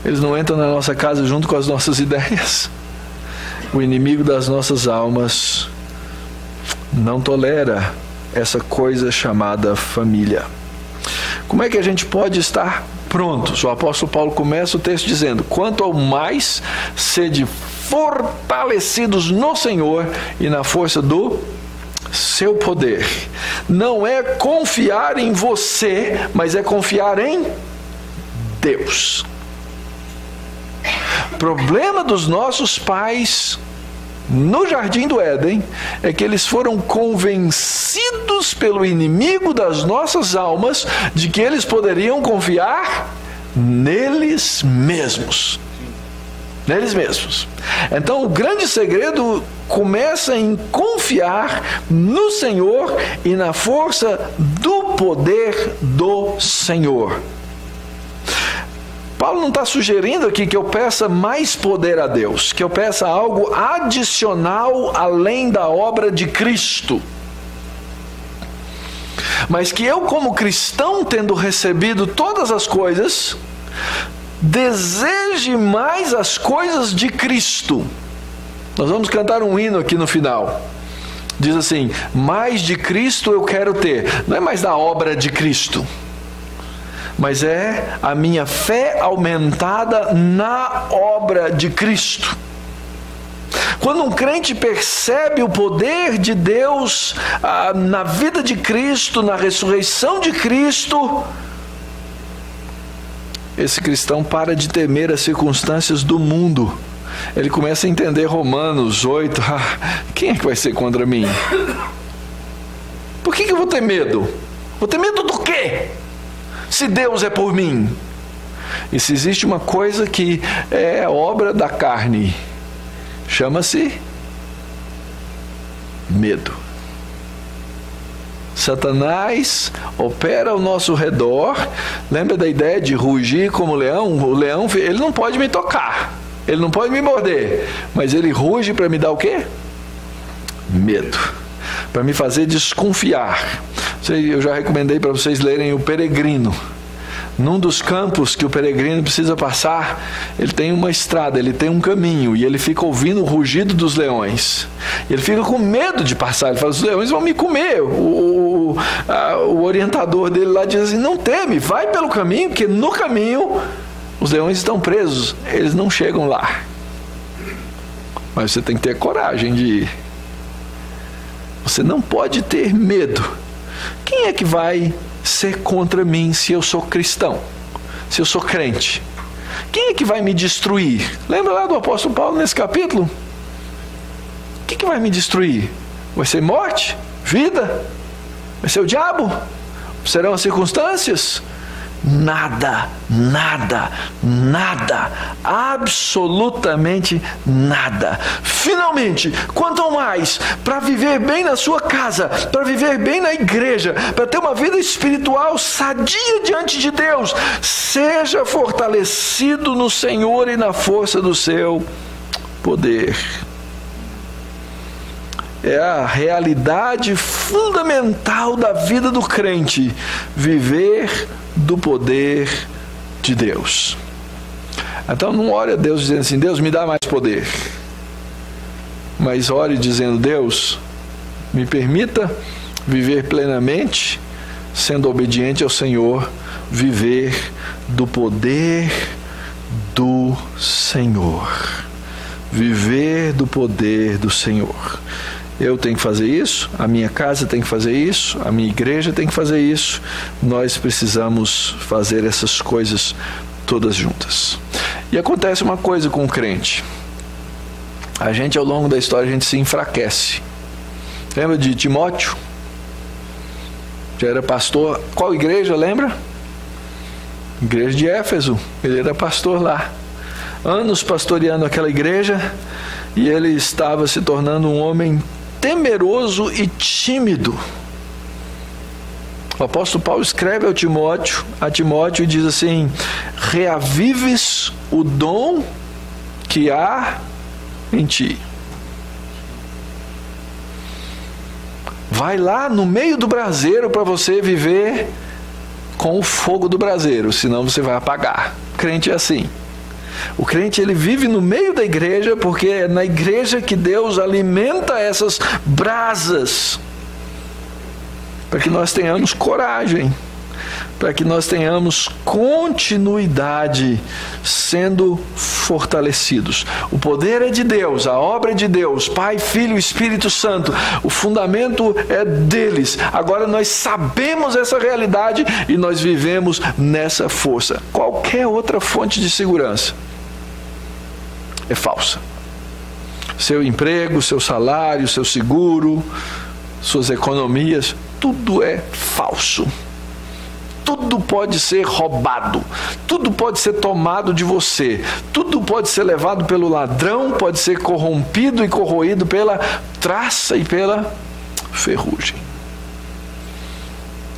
Eles não entram na nossa casa junto com as nossas ideias? O inimigo das nossas almas não tolera essa coisa chamada família. Como é que a gente pode estar prontos? O apóstolo Paulo começa o texto dizendo: quanto ao mais, sede fortalecidos no Senhor e na força do seu poder. Não é confiar em você, mas é confiar em Deus. O problema dos nossos pais no Jardim do Éden é que eles foram convencidos pelo inimigo das nossas almas de que eles poderiam confiar neles mesmos. Neles mesmos. Então o grande segredo começa em confiar no Senhor e na força do poder do Senhor. Paulo não está sugerindo aqui que eu peça mais poder a Deus, que eu peça algo adicional além da obra de Cristo. Mas que eu, como cristão, tendo recebido todas as coisas, deseje mais as coisas de Cristo. Nós vamos cantar um hino aqui no final. Diz assim: mais de Cristo eu quero ter. Não é mais da obra de Cristo, mas é a minha fé aumentada na obra de Cristo. Quando um crente percebe o poder de Deus na vida de Cristo, na ressurreição de Cristo, esse cristão para de temer as circunstâncias do mundo. Ele começa a entender Romanos 8. Quem é que vai ser contra mim? Por que eu vou ter medo? Vou ter medo do quê? Se Deus é por mim. E se existe uma coisa que é obra da carne, chama-se medo. Satanás opera ao nosso redor. Lembra da ideia de rugir como leão? O leão, ele não pode me tocar, ele não pode me morder, mas ele ruge para me dar o quê? Medo, para me fazer desconfiar. Eu já recomendei para vocês lerem O Peregrino. Num dos campos que o peregrino precisa passar, ele tem uma estrada, ele tem um caminho, e ele fica ouvindo o rugido dos leões. Ele fica com medo de passar. Ele fala: os leões vão me comer. O orientador dele lá diz assim: não teme, vai pelo caminho, porque no caminho os leões estão presos, eles não chegam lá. Mas você tem que ter coragem de ir. Você não pode ter medo. Quem é que vai ser contra mim se eu sou cristão? Se eu sou crente? Quem é que vai me destruir? Lembra lá do apóstolo Paulo nesse capítulo? O que vai me destruir? Vai ser morte? Vida? Vai ser o diabo? Serão as circunstâncias? Nada, nada, nada, absolutamente nada. Finalmente, quanto ao mais, para viver bem na sua casa, para viver bem na igreja, para ter uma vida espiritual sadia diante de Deus, seja fortalecido no Senhor e na força do seu poder. É a realidade fundamental da vida do crente, viver do poder de Deus. Então não ore a Deus dizendo assim: Deus, me dá mais poder. Mas ore dizendo: Deus, me permita viver plenamente, sendo obediente ao Senhor, viver do poder do Senhor. Viver do poder do Senhor. Eu tenho que fazer isso, a minha casa tem que fazer isso, a minha igreja tem que fazer isso. Nós precisamos fazer essas coisas todas juntas. E acontece uma coisa com o crente. A gente, ao longo da história, a gente se enfraquece. Lembra de Timóteo? Já era pastor. Qual igreja, lembra? Igreja de Éfeso. Ele era pastor lá. Anos pastoreando aquela igreja, e ele estava se tornando um homem temeroso e tímido. O apóstolo Paulo escreve a Timóteo e diz assim: reavives o dom que há em ti. Vai lá no meio do braseiro para você viver com o fogo do braseiro, senão você vai apagar. O crente é assim. O crente, ele vive no meio da igreja, porque é na igreja que Deus alimenta essas brasas, para que nós tenhamos coragem, para que nós tenhamos continuidade, sendo fortalecidos. O poder é de Deus, a obra é de Deus, Pai, Filho e Espírito Santo. O fundamento é deles. Agora nós sabemos essa realidade e nós vivemos nessa força. Qualquer outra fonte de segurança é falsa. Seu emprego, seu salário, seu seguro, suas economias, tudo é falso. Tudo pode ser roubado, tudo pode ser tomado de você, tudo pode ser levado pelo ladrão, pode ser corrompido e corroído pela traça e pela ferrugem.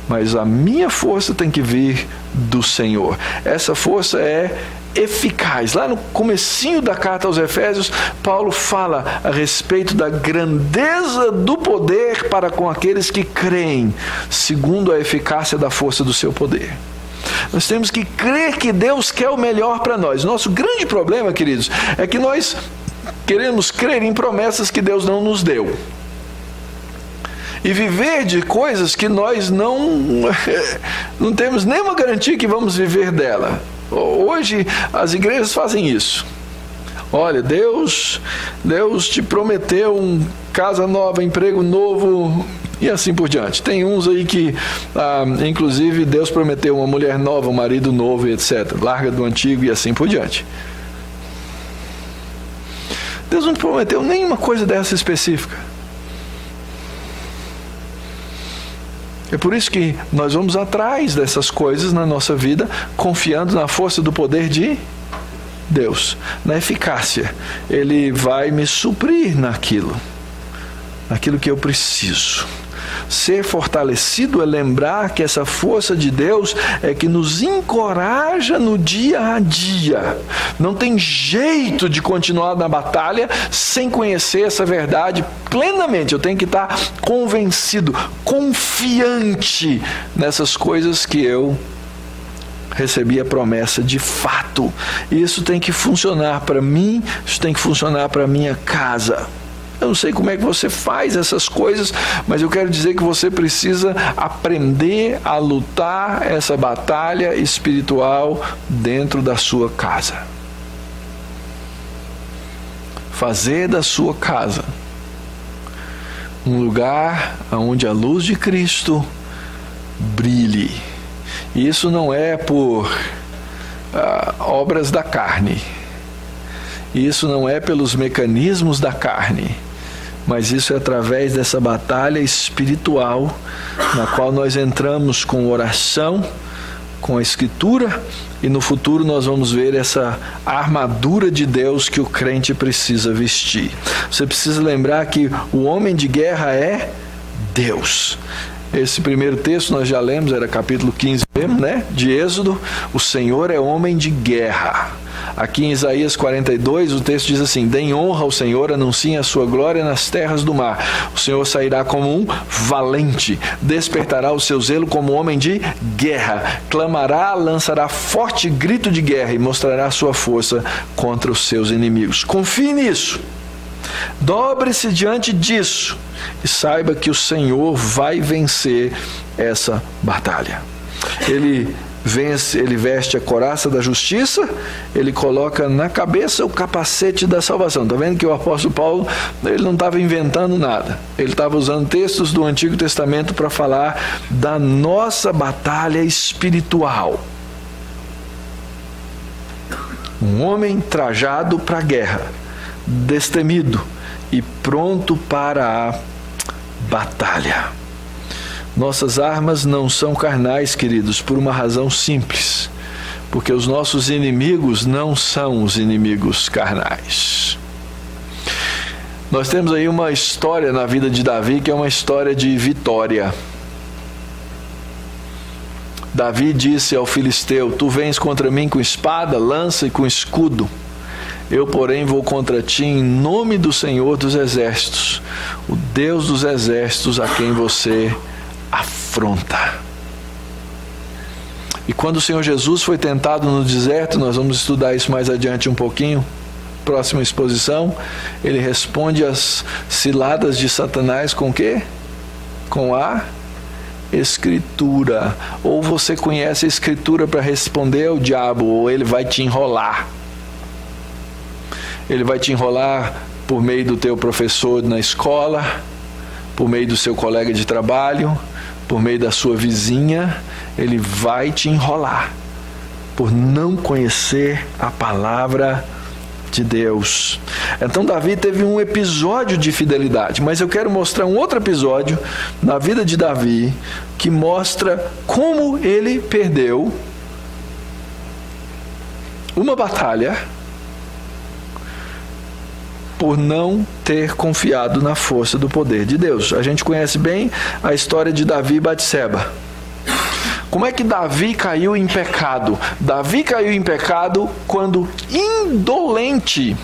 Mas a minha força tem que vir do Senhor. Essa força é eficaz. Lá no comecinho da carta aos Efésios, Paulo fala a respeito da grandeza do poder para com aqueles que creem, segundo a eficácia da força do seu poder. Nós temos que crer que Deus quer o melhor para nós. Nosso grande problema, queridos, é que nós queremos crer em promessas que Deus não nos deu. E viver de coisas que nós não temos nenhuma garantia que vamos viver dela. Hoje as igrejas fazem isso. Olha, Deus te prometeu casa nova, emprego novo e assim por diante. Tem uns aí que, inclusive, Deus prometeu uma mulher nova, um marido novo e etc. Larga do antigo e assim por diante. Deus não prometeu nenhuma coisa dessa específica. É por isso que nós vamos atrás dessas coisas na nossa vida, confiando na força do poder de Deus, na eficácia. Ele vai me suprir naquilo que eu preciso. Ser fortalecido é lembrar que essa força de Deus é que nos encoraja no dia a dia. Não tem jeito de continuar na batalha sem conhecer essa verdade plenamente. Eu tenho que estar convencido, confiante nessas coisas que eu recebi a promessa de fato. E isso tem que funcionar para mim, isso tem que funcionar para a minha casa. Eu não sei como é que você faz essas coisas, mas eu quero dizer que você precisa aprender a lutar essa batalha espiritual dentro da sua casa. Fazer da sua casa um lugar onde a luz de Cristo brilhe. E isso não é por obras da carne. Isso não é pelos mecanismos da carne. Mas isso é através dessa batalha espiritual, na qual nós entramos com oração, com a Escritura, e no futuro nós vamos ver essa armadura de Deus que o crente precisa vestir. Você precisa lembrar que o homem de guerra é Deus. Esse primeiro texto nós já lemos, era capítulo 15 mesmo, né? De Êxodo. O Senhor é homem de guerra. Aqui em Isaías 42, o texto diz assim: deem honra ao Senhor, anunciem a sua glória nas terras do mar. O Senhor sairá como um valente, despertará o seu zelo como homem de guerra, clamará, lançará forte grito de guerra e mostrará a sua força contra os seus inimigos. Confie nisso. Dobre-se diante disso e saiba que o Senhor vai vencer essa batalha. Ele veste a couraça da justiça, ele coloca na cabeça o capacete da salvação. Está vendo que o apóstolo Paulo, ele não estava inventando nada. Ele estava usando textos do Antigo Testamento para falar da nossa batalha espiritual. Um homem trajado para a guerra, destemido e pronto para a batalha. Nossas armas não são carnais, queridos, por uma razão simples. Porque os nossos inimigos não são os inimigos carnais. Nós temos aí uma história na vida de Davi que é uma história de vitória. Davi disse ao filisteu: tu vens contra mim com espada, lança e com escudo. Eu, porém, vou contra ti em nome do Senhor dos Exércitos, o Deus dos Exércitos a quem você afronta. E quando o Senhor Jesus foi tentado no deserto, nós vamos estudar isso mais adiante um pouquinho, próxima exposição, ele responde às ciladas de Satanás com o quê? Com a Escritura. Ou você conhece a Escritura para responder ao diabo, ou ele vai te enrolar. Ele vai te enrolar por meio do teu professor na escola, por meio do seu colega de trabalho, por meio da sua vizinha. Ele vai te enrolar por não conhecer a palavra de Deus. Então Davi teve um episódio de fidelidade, mas eu quero mostrar um outro episódio na vida de Davi que mostra como ele perdeu uma batalha por não ter confiado na força do poder de Deus. A gente conhece bem a história de Davi e Batseba. Como é que Davi caiu em pecado? Davi caiu em pecado quando indolente.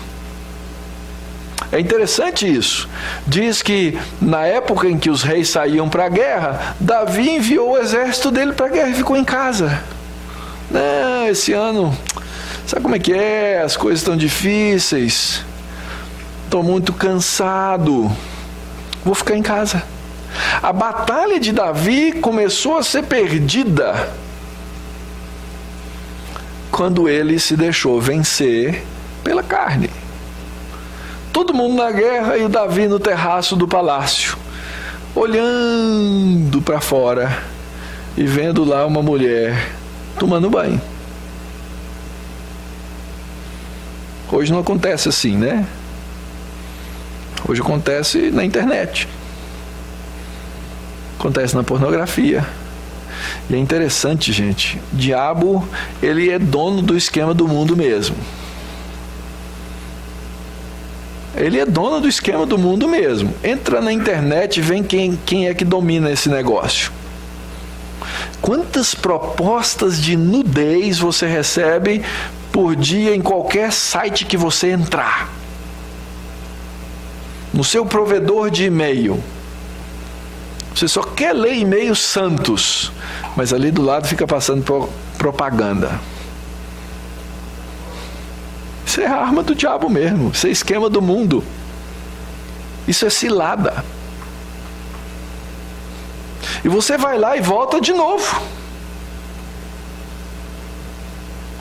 É interessante isso. Diz que na época em que os reis saíam para a guerra, Davi enviou o exército dele para a guerra e ficou em casa. Não, esse ano, sabe como é que é? As coisas estão difíceis. Estou muito cansado. Vou ficar em casa. A batalha de Davi começou a ser perdida quando ele se deixou vencer pela carne. Todo mundo na guerra e o Davi no terraço do palácio, olhando para fora e vendo lá uma mulher tomando banho. Hoje não acontece assim, né? Hoje acontece na internet. Acontece na pornografia. E é interessante, gente. O diabo, ele é dono do esquema do mundo mesmo. Ele é dono do esquema do mundo mesmo. Entra na internet e vem quem é que domina esse negócio. Quantas propostas de nudez você recebe por dia em qualquer site que você entrar? No seu provedor de e-mail. Você só quer ler e-mails santos, mas ali do lado fica passando propaganda. Isso é a arma do diabo mesmo. Isso é esquema do mundo. Isso é cilada. E você vai lá e volta de novo.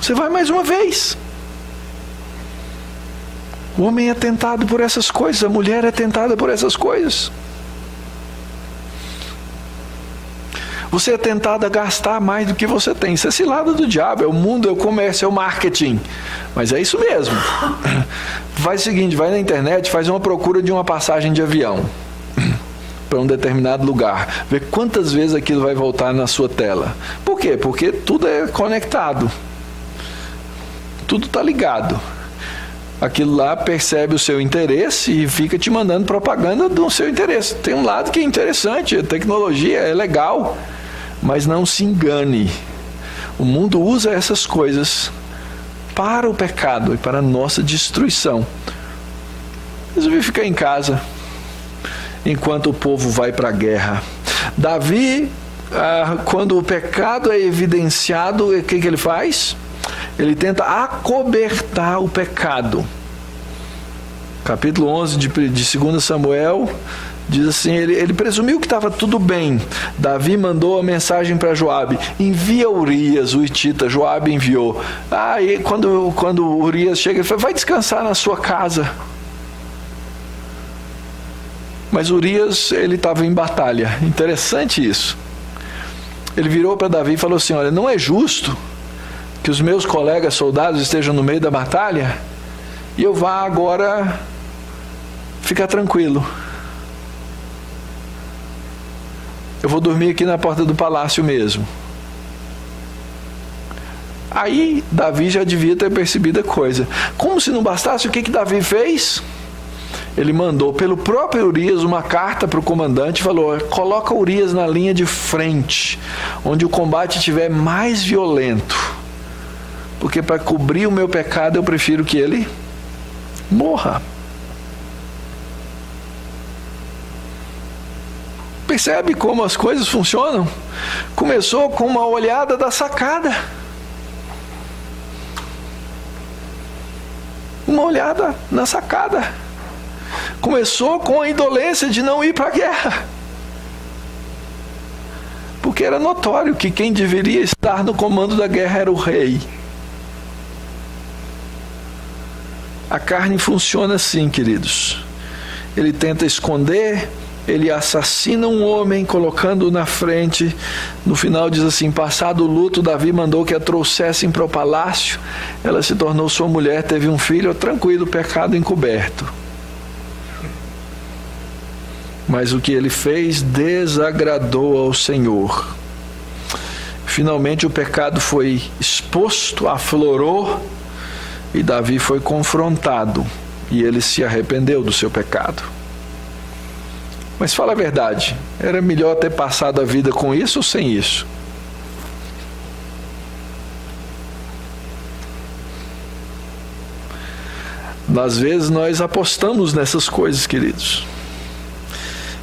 Você vai mais uma vez. O homem é tentado por essas coisas, a mulher é tentada por essas coisas. Você é tentado a gastar mais do que você tem. Isso é cilada do diabo, é o mundo, é o comércio, é o marketing. Mas é isso mesmo. Faz o seguinte, vai na internet, faz uma procura de uma passagem de avião para um determinado lugar. Vê quantas vezes aquilo vai voltar na sua tela. Por quê? Porque tudo é conectado. Tudo está ligado. Aquilo lá percebe o seu interesse e fica te mandando propaganda do seu interesse. Tem um lado que é interessante, a tecnologia é legal, mas não se engane. O mundo usa essas coisas para o pecado e para a nossa destruição. Resolvi ficar em casa enquanto o povo vai para a guerra. Davi, quando o pecado é evidenciado, o que ele faz? Ele tenta acobertar o pecado. Capítulo 11 de 2 Samuel diz assim, ele presumiu que estava tudo bem. Davi mandou a mensagem para Joabe: envia Urias, o hitita. Joabe enviou. E quando Urias chega, ele fala: vai descansar na sua casa. Mas Urias, ele estava em batalha. Interessante isso. Ele virou para Davi e falou assim: olha, não é justo que os meus colegas soldados estejam no meio da batalha e eu vá agora ficar tranquilo. Eu vou dormir aqui na porta do palácio mesmo. Aí Davi já devia ter percebido a coisa. Como se não bastasse, o que Davi fez? Ele mandou pelo próprio Urias uma carta para o comandante e falou: coloca Urias na linha de frente, onde o combate estiver mais violento, porque para cobrir o meu pecado eu prefiro que ele morra. Percebe como as coisas funcionam? Começou com uma olhada da sacada. Uma olhada na sacada. Começou com a indolência de não ir para a guerra. Porque era notório que quem deveria estar no comando da guerra era o rei. A carne funciona assim, queridos. Ele tenta esconder, ele assassina um homem, colocando-o na frente. No final diz assim: passado o luto, Davi mandou que a trouxessem para o palácio. Ela se tornou sua mulher, teve um filho, tranquilo, pecado encoberto. Mas o que ele fez desagradou ao Senhor. Finalmente o pecado foi exposto, aflorou, e Davi foi confrontado, e ele se arrependeu do seu pecado. Mas fala a verdade, era melhor ter passado a vida com isso ou sem isso? Às vezes nós apostamos nessas coisas, queridos,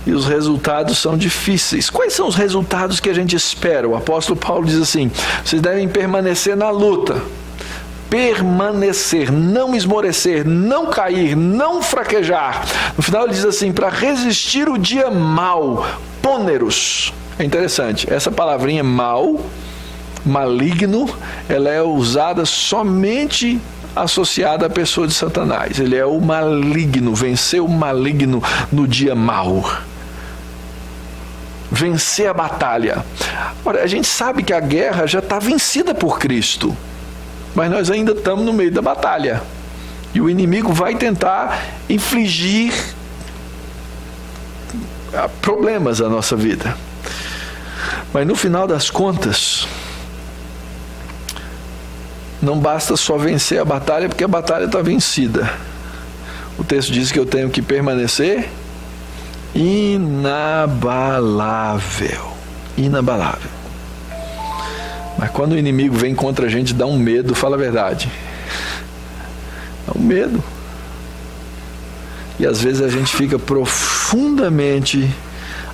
e os resultados são difíceis. Quais são os resultados que a gente espera? O apóstolo Paulo diz assim: vocês devem permanecer na luta. Permanecer, não esmorecer, não cair, não fraquejar. No final ele diz assim: para resistir o dia mau, pôneros. É interessante, essa palavrinha mal, maligno, ela é usada somente associada à pessoa de Satanás. Ele é o maligno, vencer o maligno no dia mau. Vencer a batalha. Ora, a gente sabe que a guerra já está vencida por Cristo, mas nós ainda estamos no meio da batalha. E o inimigo vai tentar infligir problemas à nossa vida. Mas no final das contas, não basta só vencer a batalha, porque a batalha está vencida. O texto diz que eu tenho que permanecer inabalável. Inabalável. Mas quando o inimigo vem contra a gente, dá um medo, fala a verdade. Dá um medo. E às vezes a gente fica profundamente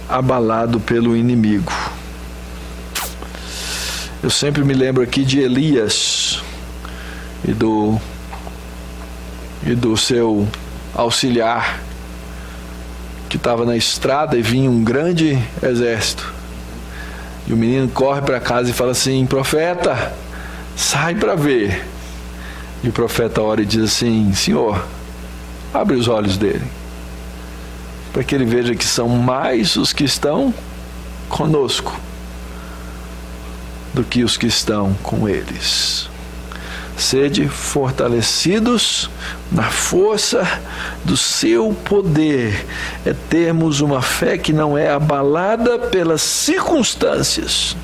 abalado pelo inimigo. Eu sempre me lembro aqui de Elias e do seu auxiliar, que estava na estrada e vinha um grande exército. E o menino corre para casa e fala assim: profeta, sai para ver. E o profeta ora e diz assim: Senhor, abre os olhos dele, para que ele veja que são mais os que estão conosco do que os que estão com eles. Sede fortalecidos na força do seu poder. É termos uma fé que não é abalada pelas circunstâncias,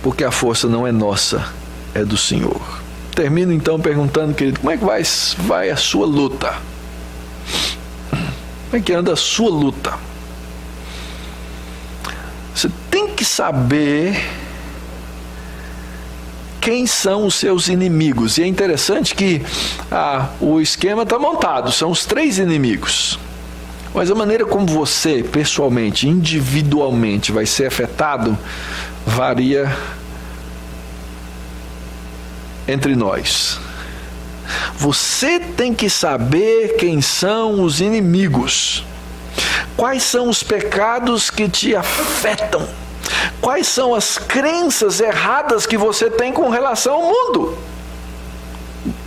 porque a força não é nossa, é do Senhor. Termino então perguntando, querido, como é que vai a sua luta? Como é que anda a sua luta? Você tem que saber quem são os seus inimigos. E é interessante que o esquema está montado, são os 3 inimigos. Mas a maneira como você, pessoalmente, individualmente, vai ser afetado, varia entre nós. Você tem que saber quem são os inimigos. Quais são os pecados que te afetam? Quais são as crenças erradas que você tem com relação ao mundo?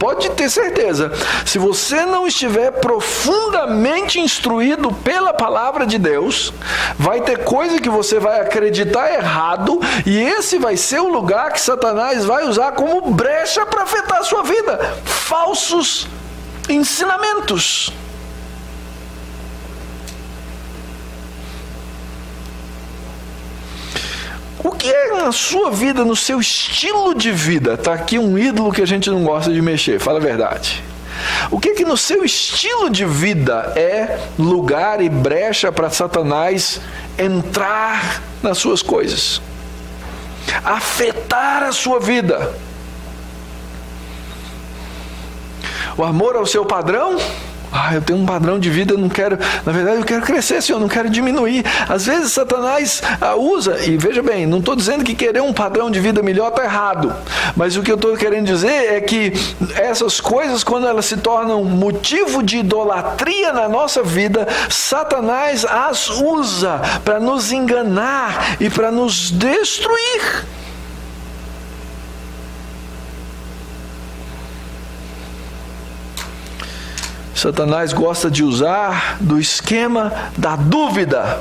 pode ter certeza, se você não estiver profundamente instruído pela palavra de Deus, vai ter coisa que você vai acreditar errado, e esse vai ser o lugar que Satanás vai usar como brecha para afetar a sua vida. Falsos ensinamentos. O que é na sua vida, no seu estilo de vida? Está aqui um ídolo que a gente não gosta de mexer, fala a verdade. O que é que no seu estilo de vida é lugar e brecha para Satanás entrar nas suas coisas? Afetar a sua vida? O amor ao seu padrão? Eu tenho um padrão de vida, eu não quero, na verdade eu quero crescer, Senhor, eu não quero diminuir. Às vezes Satanás usa, e veja bem, não estou dizendo que querer um padrão de vida melhor está errado, mas o que eu estou querendo dizer é que essas coisas, quando elas se tornam motivo de idolatria na nossa vida, Satanás as usa para nos enganar e para nos destruir. Satanás gosta de usar do esquema da dúvida.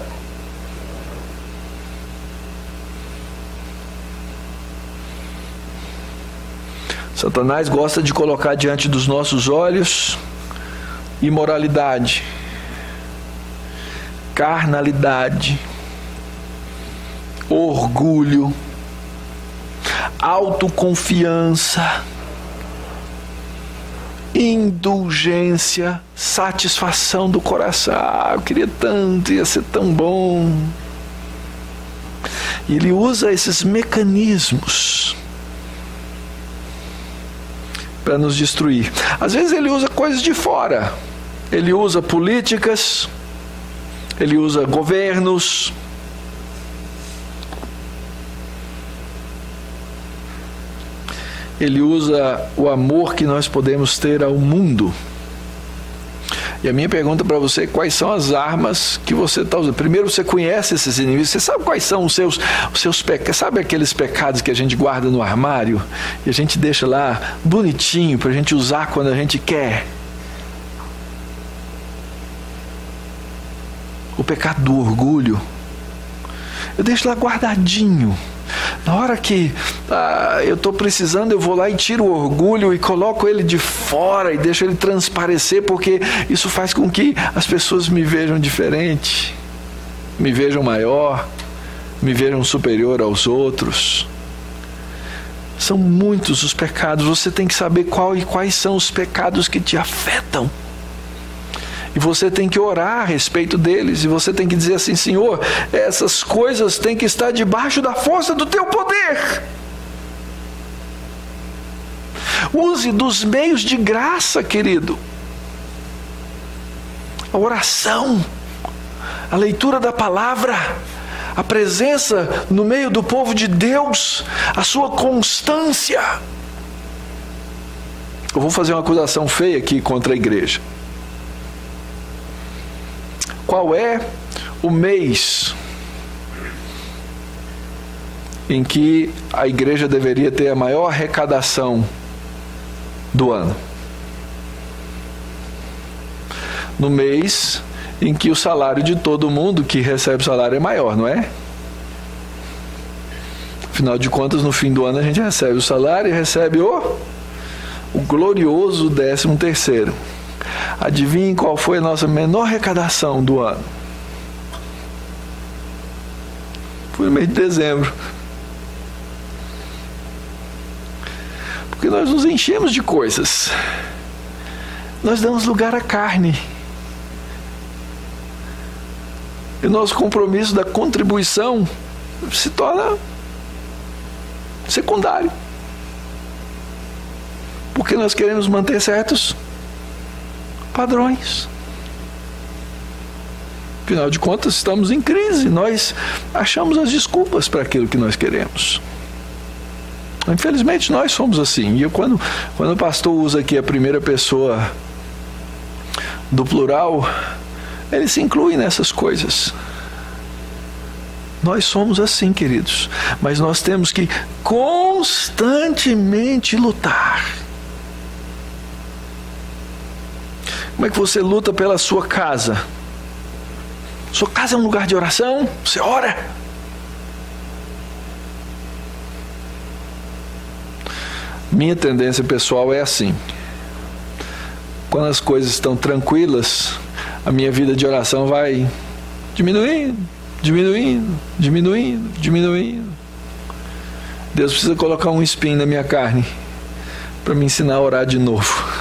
Satanás gosta de colocar diante dos nossos olhos imoralidade, carnalidade, orgulho, autoconfiança, indulgência, satisfação do coração. Eu queria tanto, ia ser tão bom. E ele usa esses mecanismos para nos destruir. Às vezes ele usa coisas de fora. Ele usa políticas, ele usa governos, ele usa o amor que nós podemos ter ao mundo. E a minha pergunta para você é: quais são as armas que você está usando? Primeiro, você conhece esses inimigos, você sabe quais são os seus pecados, sabe aqueles pecados que a gente guarda no armário e a gente deixa lá bonitinho para a gente usar quando a gente quer? O pecado do orgulho, eu deixo lá guardadinho. Na hora que eu estou precisando, eu vou lá e tiro o orgulho e coloco ele de fora e deixo ele transparecer, porque isso faz com que as pessoas me vejam diferente, me vejam maior, me vejam superior aos outros. São muitos os pecados, você tem que saber quais são os pecados que te afetam. E você tem que orar a respeito deles. E você tem que dizer assim: Senhor, essas coisas têm que estar debaixo da força do teu poder. Use dos meios de graça, querido. A oração, a leitura da palavra, a presença no meio do povo de Deus, a sua constância. Eu vou fazer uma acusação feia aqui contra a igreja. Qual é o mês em que a igreja deveria ter a maior arrecadação do ano? No mês em que o salário de todo mundo que recebe salário é maior, não é? Afinal de contas, no fim do ano a gente recebe o salário e recebe o glorioso 13º. Adivinhe qual foi a nossa menor arrecadação do ano? Foi no mês de dezembro. Porque nós nos enchemos de coisas. Nós damos lugar à carne. E o nosso compromisso da contribuição se torna secundário. Porque nós queremos manter certos padrões. Afinal de contas, estamos em crise. Nós achamos as desculpas para aquilo que nós queremos. Infelizmente, nós somos assim. E quando o pastor usa aqui a primeira pessoa do plural, ele se inclui nessas coisas. Nós somos assim, queridos. Mas nós temos que constantemente lutar Como é que você luta pela sua casa? Sua casa é um lugar de oração? Você ora? Minha tendência pessoal é assim. Quando as coisas estão tranquilas, a minha vida de oração vai diminuindo. Deus precisa colocar um espinho na minha carne para me ensinar a orar de novo.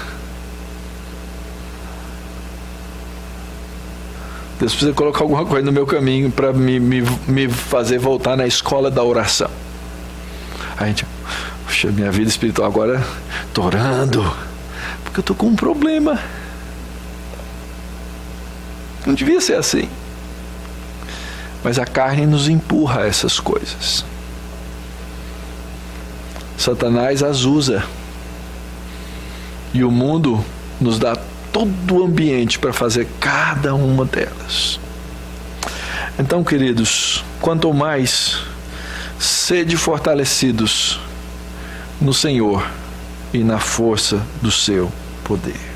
Deus precisa colocar alguma coisa no meu caminho para me fazer voltar na escola da oração. A gente, puxa, minha vida espiritual agora, estou orando, porque eu estou com um problema. Não devia ser assim. Mas a carne nos empurra a essas coisas. Satanás as usa. E o mundo nos dá todo o ambiente para fazer cada uma delas. Então, queridos, quanto mais sede fortalecidos no Senhor e na força do seu poder.